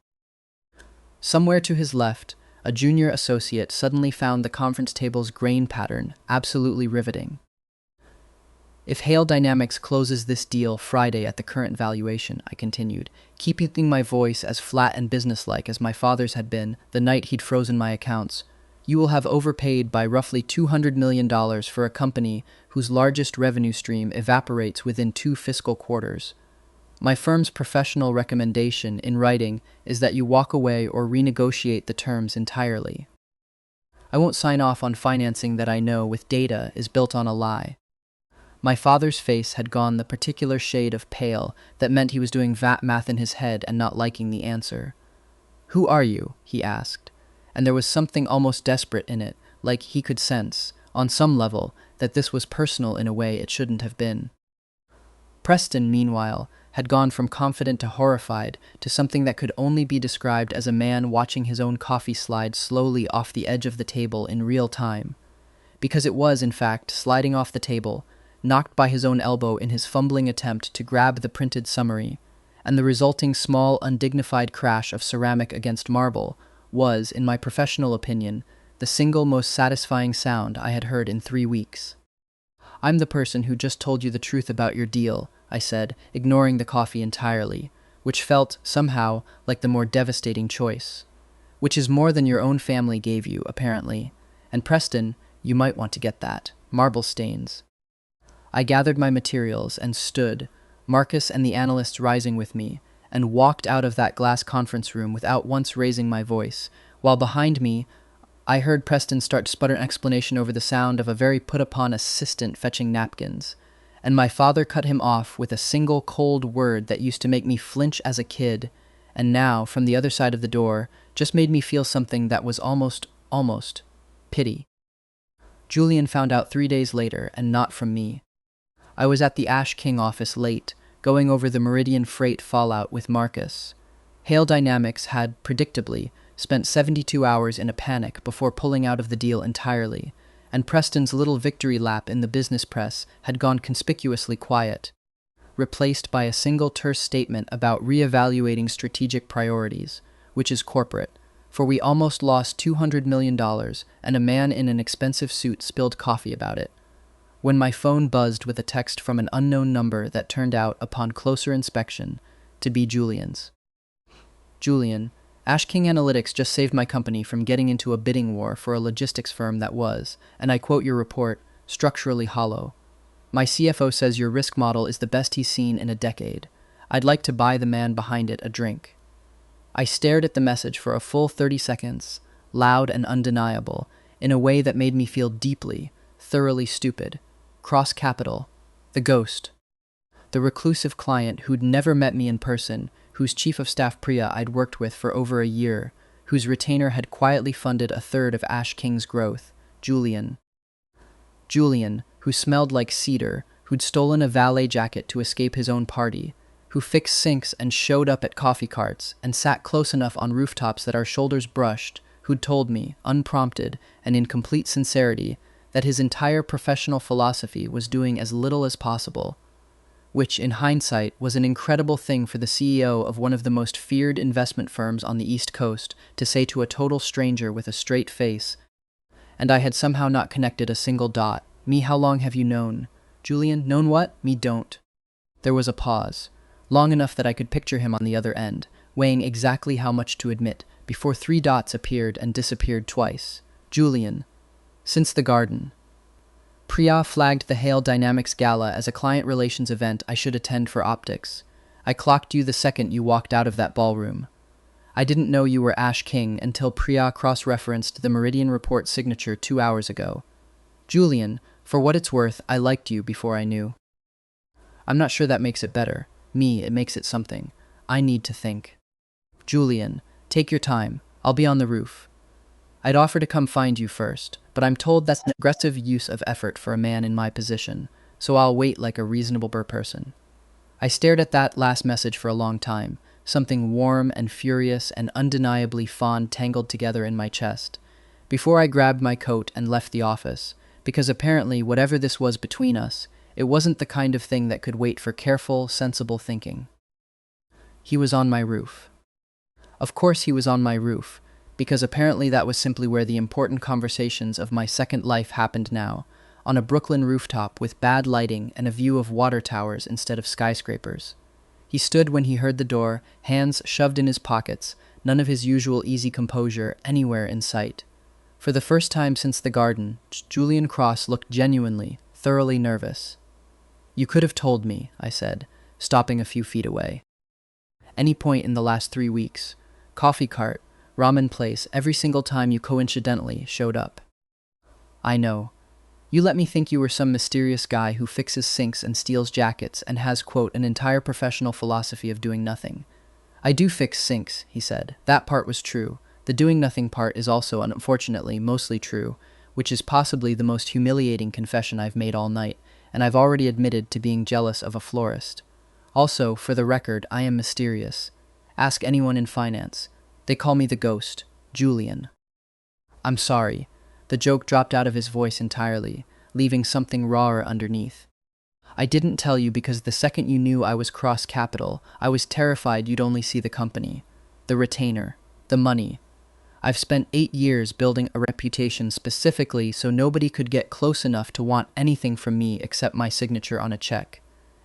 Somewhere to his left, a junior associate suddenly found the conference table's grain pattern absolutely riveting. If Hale Dynamics closes this deal Friday at the current valuation, I continued, keeping my voice as flat and businesslike as my father's had been the night he'd frozen my accounts, you will have overpaid by roughly $200 million for a company whose largest revenue stream evaporates within 2 fiscal quarters. My firm's professional recommendation in writing is that you walk away or renegotiate the terms entirely. I won't sign off on financing that I know with data is built on a lie. My father's face had gone the particular shade of pale that meant he was doing VAT math in his head and not liking the answer. "Who are you?" he asked, and there was something almost desperate in it, like he could sense, on some level, that this was personal in a way it shouldn't have been. Preston, meanwhile, had gone from confident to horrified to something that could only be described as a man watching his own coffee slide slowly off the edge of the table in real time. Because it was, in fact, sliding off the table, knocked by his own elbow in his fumbling attempt to grab the printed summary, and the resulting small, undignified crash of ceramic against marble was, in my professional opinion, the single most satisfying sound I had heard in 3 weeks. "I'm the person who just told you the truth about your deal," I said, ignoring the coffee entirely, which felt, somehow, like the more devastating choice. "Which is more than your own family gave you, apparently. And Preston, you might want to get that. Marble stains." I gathered my materials and stood, Marcus and the analyst rising with me, and walked out of that glass conference room without once raising my voice, while behind me I heard Preston start to sputter an explanation over the sound of a very put-upon assistant fetching napkins, and my father cut him off with a single cold word that used to make me flinch as a kid, and now, from the other side of the door, just made me feel something that was almost, pity. Julian found out 3 days later, and not from me. I was at the Ash King office late, going over the Meridian freight fallout with Marcus. Hale Dynamics had, predictably, spent 72 hours in a panic before pulling out of the deal entirely, and Preston's little victory lap in the business press had gone conspicuously quiet, replaced by a single terse statement about reevaluating strategic priorities, which is corporate, for we almost lost $200 million and a man in an expensive suit spilled coffee about it, when my phone buzzed with a text from an unknown number that turned out, upon closer inspection, to be Julian's. "Julian, Ash King Analytics just saved my company from getting into a bidding war for a logistics firm that was, and I quote your report, structurally hollow. My CFO says your risk model is the best he's seen in a decade. I'd like to buy the man behind it a drink." I stared at the message for a full 30 seconds, loud and undeniable, in a way that made me feel deeply, thoroughly stupid. Cross Capital, the ghost. The reclusive client who'd never met me in person, whose chief of staff Priya I'd worked with for over a year, whose retainer had quietly funded a third of Ash King's growth, Julian. Julian, who smelled like cedar, who'd stolen a valet jacket to escape his own party, who fixed sinks and showed up at coffee carts and sat close enough on rooftops that our shoulders brushed, who'd told me, unprompted and in complete sincerity, that his entire professional philosophy was doing as little as possible, which, in hindsight, was an incredible thing for the CEO of one of the most feared investment firms on the East Coast to say to a total stranger with a straight face. And I had somehow not connected a single dot. "Me, how long have you known?" "Julian, known what?" "Me, don't." There was a pause, long enough that I could picture him on the other end, weighing exactly how much to admit, before 3 dots appeared and disappeared twice. "Julian, since the garden." Priya flagged the Hale Dynamics Gala as a client relations event I should attend for optics. I clocked you the second you walked out of that ballroom. I didn't know you were Ash King until Priya cross-referenced the Meridian Report signature 2 hours ago. Julian, for what it's worth, I liked you before I knew. I'm not sure that makes it better. Me, it makes it something. I need to think. Julian, take your time. I'll be on the roof. I'd offer to come find you first, but I'm told that's an aggressive use of effort for a man in my position, so I'll wait like a reasonable person. I stared at that last message for a long time, something warm and furious and undeniably fond tangled together in my chest, before I grabbed my coat and left the office, because apparently whatever this was between us, it wasn't the kind of thing that could wait for careful, sensible thinking. He was on my roof. Of course he was on my roof, because apparently that was simply where the important conversations of my second life happened now, on a Brooklyn rooftop with bad lighting and a view of water towers instead of skyscrapers. He stood when he heard the door, hands shoved in his pockets, none of his usual easy composure anywhere in sight. For the first time since the garden, Julian Cross looked genuinely, thoroughly nervous. You could have told me, I said, stopping a few feet away. Any point in the last 3 weeks, coffee cart, ramen place, every single time you coincidentally showed up. I know. You let me think you were some mysterious guy who fixes sinks and steals jackets and has, quote, an entire professional philosophy of doing nothing. I do fix sinks, he said. That part was true. The doing nothing part is also, unfortunately, mostly true, which is possibly the most humiliating confession I've made all night, and I've already admitted to being jealous of a florist. Also, for the record, I am mysterious. Ask anyone in finance. They call me the ghost, Julian. I'm sorry. The joke dropped out of his voice entirely, leaving something rawer underneath. I didn't tell you because the second you knew I was Cross Capital, I was terrified you'd only see the company, the retainer, the money. I've spent 8 years building a reputation specifically so nobody could get close enough to want anything from me except my signature on a check.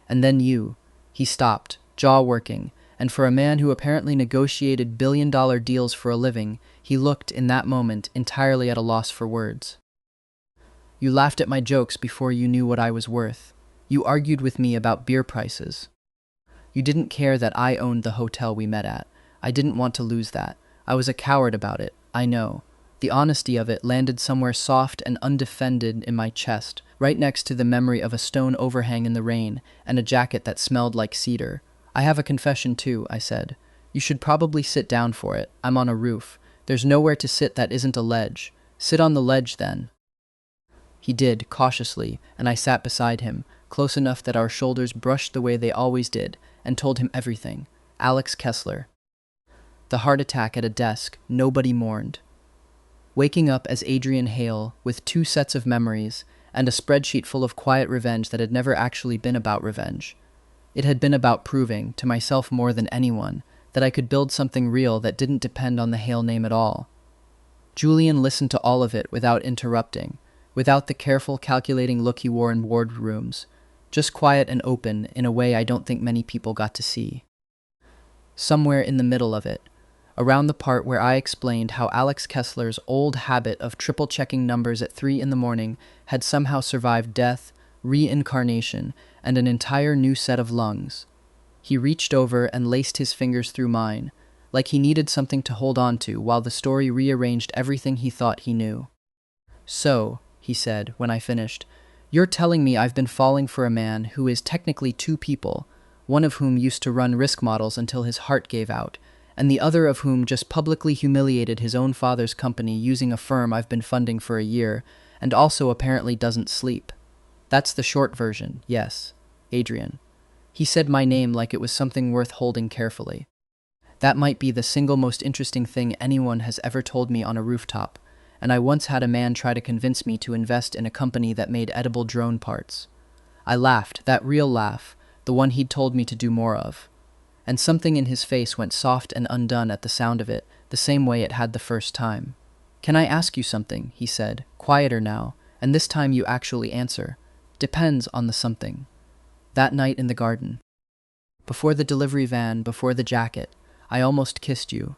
And then you. He stopped, jaw working, and for a man who apparently negotiated billion-dollar deals for a living, he looked, in that moment, entirely at a loss for words. You laughed at my jokes before you knew what I was worth. You argued with me about beer prices. You didn't care that I owned the hotel we met at. I didn't want to lose that. I was a coward about it, I know. The honesty of it landed somewhere soft and undefended in my chest, right next to the memory of a stone overhang in the rain and a jacket that smelled like cedar. I have a confession too, I said. You should probably sit down for it. I'm on a roof. There's nowhere to sit that isn't a ledge. Sit on the ledge, then. He did, cautiously, and I sat beside him, close enough that our shoulders brushed the way they always did, and told him everything. Alex Kessler. The heart attack at a desk nobody mourned. Waking up as Adrian Hale, with 2 sets of memories, and a spreadsheet full of quiet revenge that had never actually been about revenge. It had been about proving, to myself more than anyone, that I could build something real that didn't depend on the Hale name at all. Julian listened to all of it without interrupting, without the careful, calculating look he wore in wardrooms, just quiet and open in a way I don't think many people got to see. Somewhere in the middle of it, around the part where I explained how Alex Kessler's old habit of triple-checking numbers at 3 in the morning had somehow survived death, reincarnation, and an entire new set of lungs. He reached over and laced his fingers through mine, like he needed something to hold on to while the story rearranged everything he thought he knew. So, he said, when I finished, you're telling me I've been falling for a man who is technically 2 people, one of whom used to run risk models until his heart gave out, and the other of whom just publicly humiliated his own father's company using a firm I've been funding for a year, and also apparently doesn't sleep. That's the short version, yes, Adrian. He said my name like it was something worth holding carefully. That might be the single most interesting thing anyone has ever told me on a rooftop, and I once had a man try to convince me to invest in a company that made edible drone parts. I laughed, that real laugh, the one he'd told me to do more of. And something in his face went soft and undone at the sound of it, the same way it had the first time. Can I ask you something, he said, quieter now, and this time you actually answer. Depends on the something. That night in the garden. Before the delivery van, before the jacket, I almost kissed you.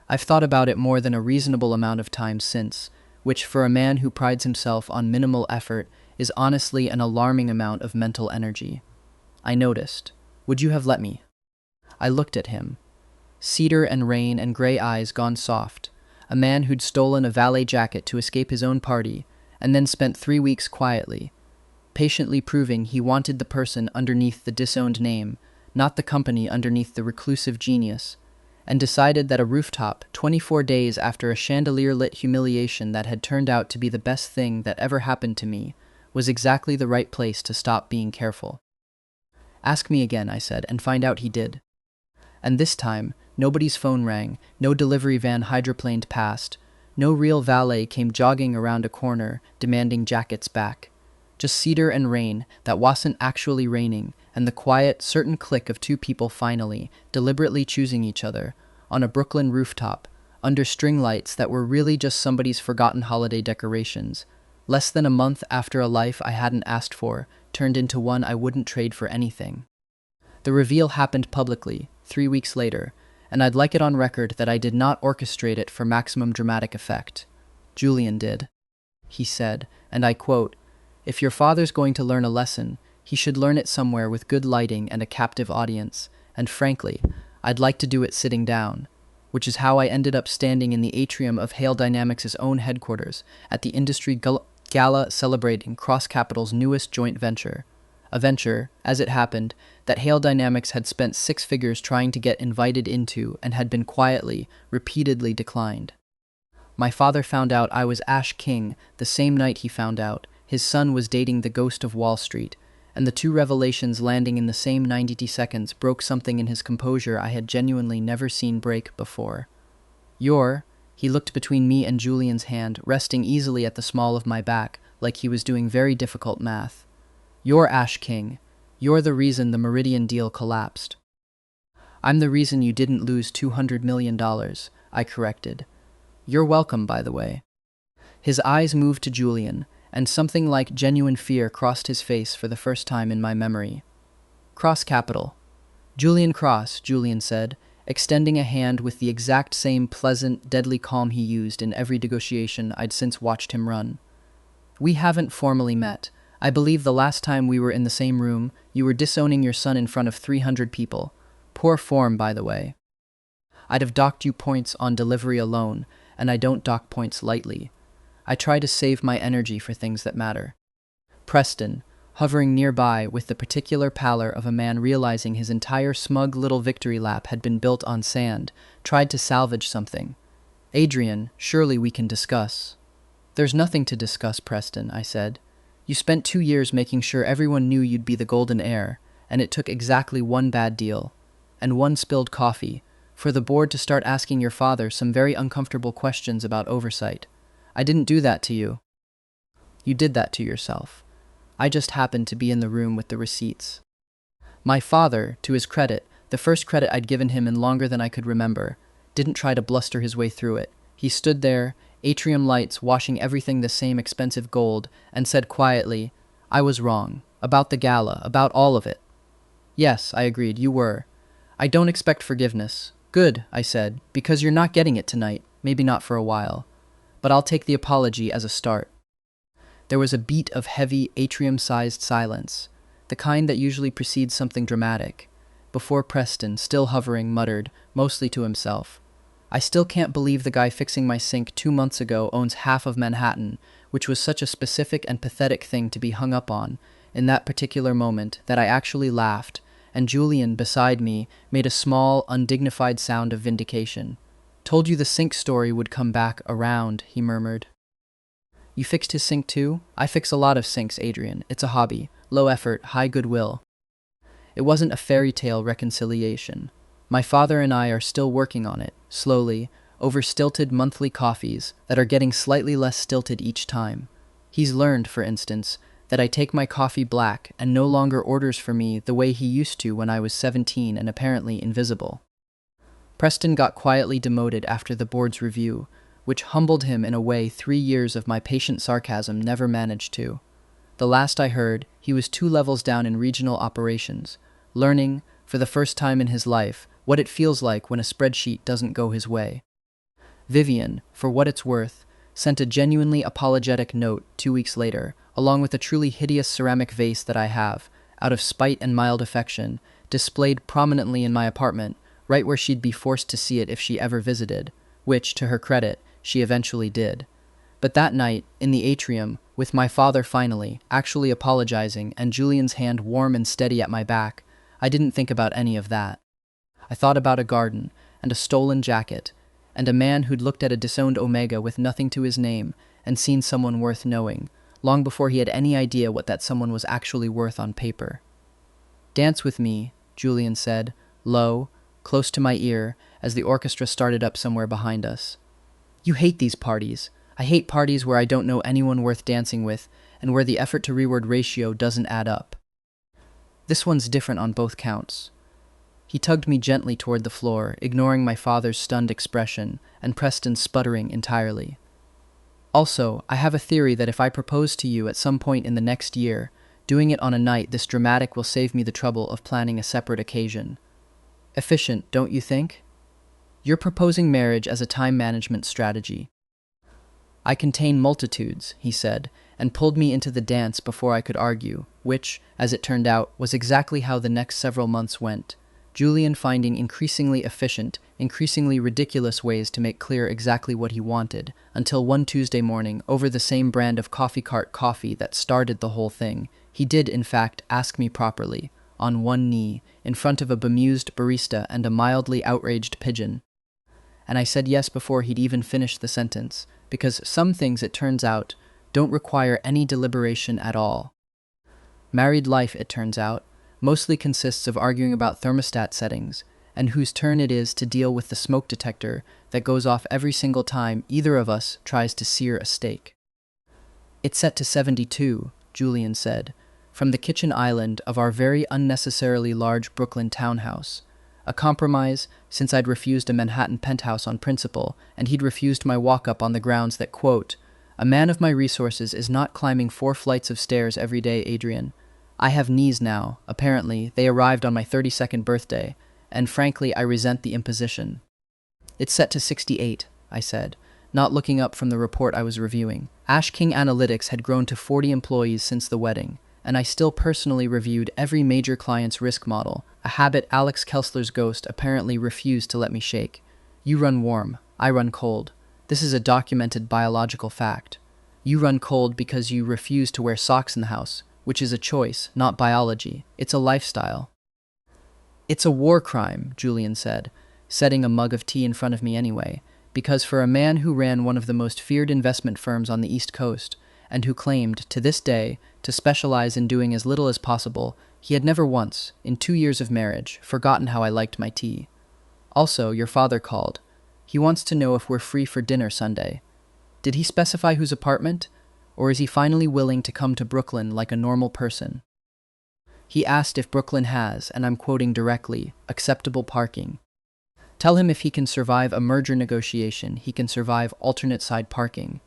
I've thought about it more than a reasonable amount of time since, which for a man who prides himself on minimal effort is honestly an alarming amount of mental energy. I noticed. Would you have let me? I looked at him. Cedar and rain and gray eyes gone soft. A man who'd stolen a valet jacket to escape his own party, and then spent 3 weeks quietly, patiently proving he wanted the person underneath the disowned name, not the company underneath the reclusive genius, and decided that a rooftop, 24 days after a chandelier-lit humiliation that had turned out to be the best thing that ever happened to me, was exactly the right place to stop being careful. Ask me again, I said, and find out he did. And this time, nobody's phone rang, no delivery van hydroplaned past, no real valet came jogging around a corner, demanding jackets back. Just cedar and rain that wasn't actually raining, and the quiet, certain click of 2 people finally, deliberately choosing each other, on a Brooklyn rooftop, under string lights that were really just somebody's forgotten holiday decorations, less than a month after a life I hadn't asked for, turned into one I wouldn't trade for anything. The reveal happened publicly, 3 weeks later, and I'd like it on record that I did not orchestrate it for maximum dramatic effect. Julian did. He said, and I quote, "If your father's going to learn a lesson, he should learn it somewhere with good lighting and a captive audience, and frankly, I'd like to do it sitting down," which is how I ended up standing in the atrium of Hale Dynamics' own headquarters at the industry gala celebrating Cross Capital's newest joint venture. A venture, as it happened, that Hale Dynamics had spent 6 figures trying to get invited into and had been quietly, repeatedly declined. My father found out I was Ash King the same night he found out his son was dating the ghost of Wall Street, and the 2 revelations landing in the same 90 seconds broke something in his composure I had genuinely never seen break before. He looked between me and Julian's hand, resting easily at the small of my back, like he was doing very difficult math. "You're Ash King. You're the reason the Meridian deal collapsed." "I'm the reason you didn't lose $200 million, I corrected. "You're welcome, by the way." His eyes moved to Julian, and something like genuine fear crossed his face for the first time in my memory. "Cross Capital." "Julian Cross," Julian said, extending a hand with the exact same pleasant, deadly calm he used in every negotiation I'd since watched him run. "We haven't formally met. I believe the last time we were in the same room, you were disowning your son in front of 300 people. Poor form, by the way. I'd have docked you points on delivery alone, and I don't dock points lightly. I try to save my energy for things that matter." Preston, hovering nearby with the particular pallor of a man realizing his entire smug little victory lap had been built on sand, tried to salvage something. "Adrian, surely we can discuss." "There's nothing to discuss, Preston," I said. "You spent 2 years making sure everyone knew you'd be the golden heir, and it took exactly 1 bad deal, and 1 spilled coffee, for the board to start asking your father some very uncomfortable questions about oversight. I didn't do that to you. You did that to yourself. I just happened to be in the room with the receipts." My father, to his credit, the first credit I'd given him in longer than I could remember, didn't try to bluster his way through it. He stood there, atrium lights washing everything the same expensive gold, and said quietly, "I was wrong. About the gala, about all of it." "Yes," I agreed, "you were. I don't expect forgiveness." "Good," I said, "because you're not getting it tonight, maybe not for a while. But I'll take the apology as a start." There was a beat of heavy, atrium-sized silence, the kind that usually precedes something dramatic, before Preston, still hovering, muttered, mostly to himself, "I still can't believe the guy fixing my sink 2 months ago owns half of Manhattan, which was such a specific and pathetic thing to be hung up on, in that particular moment, that I actually laughed, and Julian, beside me, made a small, undignified sound of vindication. "Told you the sink story would come back around," he murmured. "You fixed his sink too? I fix a lot of sinks, Adrian. It's a hobby. Low effort, high goodwill." It wasn't a fairy tale reconciliation. My father and I are still working on it, slowly, over stilted monthly coffees that are getting slightly less stilted each time. He's learned, for instance, that I take my coffee black and no longer orders for me the way he used to when I was 17 and apparently invisible. Preston got quietly demoted after the board's review, which humbled him in a way 3 years of my patient sarcasm never managed to. The last I heard, he was 2 levels down in regional operations, learning, for the first time in his life, what it feels like when a spreadsheet doesn't go his way. Vivian, for what it's worth, sent a genuinely apologetic note 2 weeks later, along with a truly hideous ceramic vase that I have, out of spite and mild affection, displayed prominently in my apartment, right where she'd be forced to see it if she ever visited, which, to her credit, she eventually did. But that night, in the atrium, with my father finally, actually apologizing, and Julian's hand warm and steady at my back, I didn't think about any of that. I thought about a garden, and a stolen jacket, and a man who'd looked at a disowned Omega with nothing to his name, and seen someone worth knowing, long before he had any idea what that someone was actually worth on paper. "Dance with me," Julian said, low, close to my ear, as the orchestra started up somewhere behind us. "You hate these parties. I hate parties where I don't know anyone worth dancing with, and where the effort to reward ratio doesn't add up. This one's different on both counts." He tugged me gently toward the floor, ignoring my father's stunned expression, and Preston's sputtering entirely. "Also, I have a theory that if I propose to you at some point in the next year, doing it on a night this dramatic will save me the trouble of planning a separate occasion. Efficient, don't you think? You're proposing marriage as a time management strategy." "I contain multitudes," he said, and pulled me into the dance before I could argue, which, as it turned out, was exactly how the next several months went, Julian finding increasingly efficient, increasingly ridiculous ways to make clear exactly what he wanted, until one Tuesday morning, over the same brand of coffee cart coffee that started the whole thing, he did, in fact, ask me properly, on one knee, in front of a bemused barista and a mildly outraged pigeon. And I said yes before he'd even finished the sentence, because some things, it turns out, don't require any deliberation at all. Married life, it turns out, mostly consists of arguing about thermostat settings, and whose turn it is to deal with the smoke detector that goes off every single time either of us tries to sear a steak. "It's set to 72, Julian said, from the kitchen island of our very unnecessarily large Brooklyn townhouse. A compromise, since I'd refused a Manhattan penthouse on principle, and he'd refused my walk-up on the grounds that, quote, "A man of my resources is not climbing 4 flights of stairs every day, Adrian. I have knees now. Apparently, they arrived on my 32nd birthday, and frankly, I resent the imposition." "It's set to 68, I said, not looking up from the report I was reviewing. Ash King Analytics had grown to 40 employees since the wedding, and I still personally reviewed every major client's risk model, a habit Alex Kessler's ghost apparently refused to let me shake. You run warm, I run cold. This is a documented biological fact. You run cold because you refuse to wear socks in the house, which is a choice, not biology. It's a lifestyle." "It's a war crime," Julian said, setting a mug of tea in front of me anyway, because for a man who ran one of the most feared investment firms on the East Coast, and who claimed, to this day, to specialize in doing as little as possible, he had never once, in 2 years of marriage, forgotten how I liked my tea. "Also, your father called. He wants to know if we're free for dinner Sunday. Did he specify whose apartment? Or is he finally willing to come to Brooklyn like a normal person? He asked if Brooklyn has, and I'm quoting directly, acceptable parking. Tell him if he can survive a merger negotiation, he can survive alternate side parking."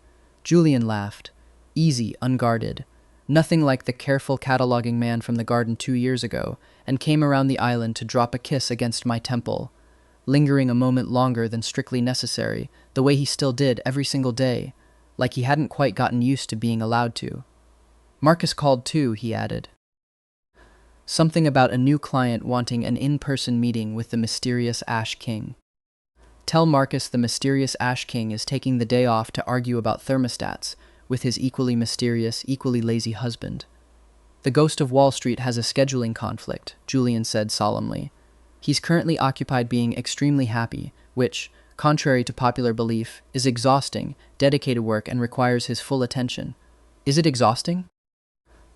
Julian laughed. Easy, unguarded. Nothing like the careful cataloging man from the garden 2 years ago, and came around the island to drop a kiss against my temple, lingering a moment longer than strictly necessary, the way he still did every single day, like he hadn't quite gotten used to being allowed to. "Marcus called too," he added. Something about a new client wanting an in-person meeting with the mysterious Ash King. "Tell Marcus the mysterious Ash King is taking the day off to argue about thermostats with his equally mysterious, equally lazy husband. The ghost of Wall Street has a scheduling conflict," Julian said solemnly. "He's currently occupied being extremely happy, which, contrary to popular belief, is exhausting, dedicated work and requires his full attention. Is it exhausting?"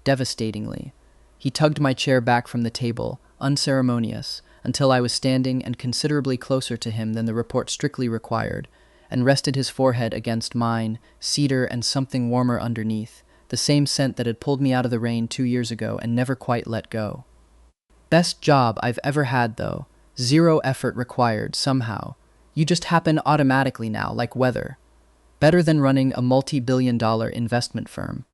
Devastatingly. He tugged my chair back from the table, unceremonious, until I was standing and considerably closer to him than the report strictly required, and rested his forehead against mine, cedar and something warmer underneath, the same scent that had pulled me out of the rain 2 years ago and never quite let go. "Best job I've ever had, though. 0 effort required, somehow. You just happen automatically now, like weather. Better than running a multi-billion-dollar investment firm."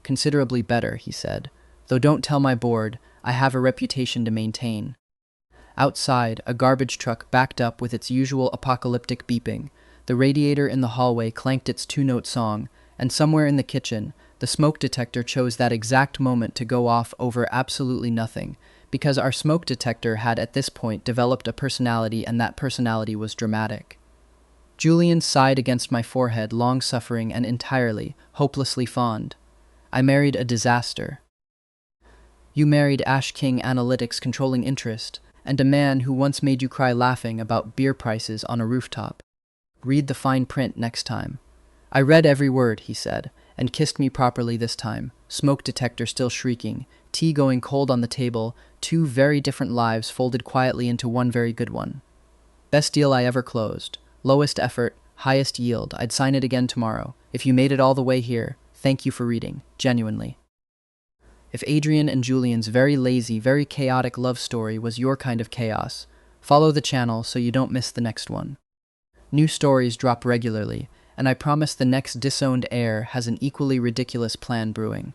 "Considerably better," he said, "though don't tell my board, I have a reputation to maintain." Outside, a garbage truck backed up with its usual apocalyptic beeping, the radiator in the hallway clanked its 2-note song, and somewhere in the kitchen, the smoke detector chose that exact moment to go off over absolutely nothing, because our smoke detector had at this point developed a personality, and that personality was dramatic. Julian sighed against my forehead, long-suffering and entirely, hopelessly fond. I married a disaster. You married Ash King Analytics controlling interest, and a man who once made you cry laughing about beer prices on a rooftop. Read the fine print next time. I read every word, he said, and kissed me properly this time, smoke detector still shrieking, tea going cold on the table, two very different lives folded quietly into one very good one. Best deal I ever closed. Lowest effort, highest yield. I'd sign it again tomorrow. If you made it all the way here, thank you for reading, genuinely. If Adrian and Julian's very lazy, very chaotic love story was your kind of chaos, follow the channel so you don't miss the next one. New stories drop regularly, and I promise the next disowned heir has an equally ridiculous plan brewing.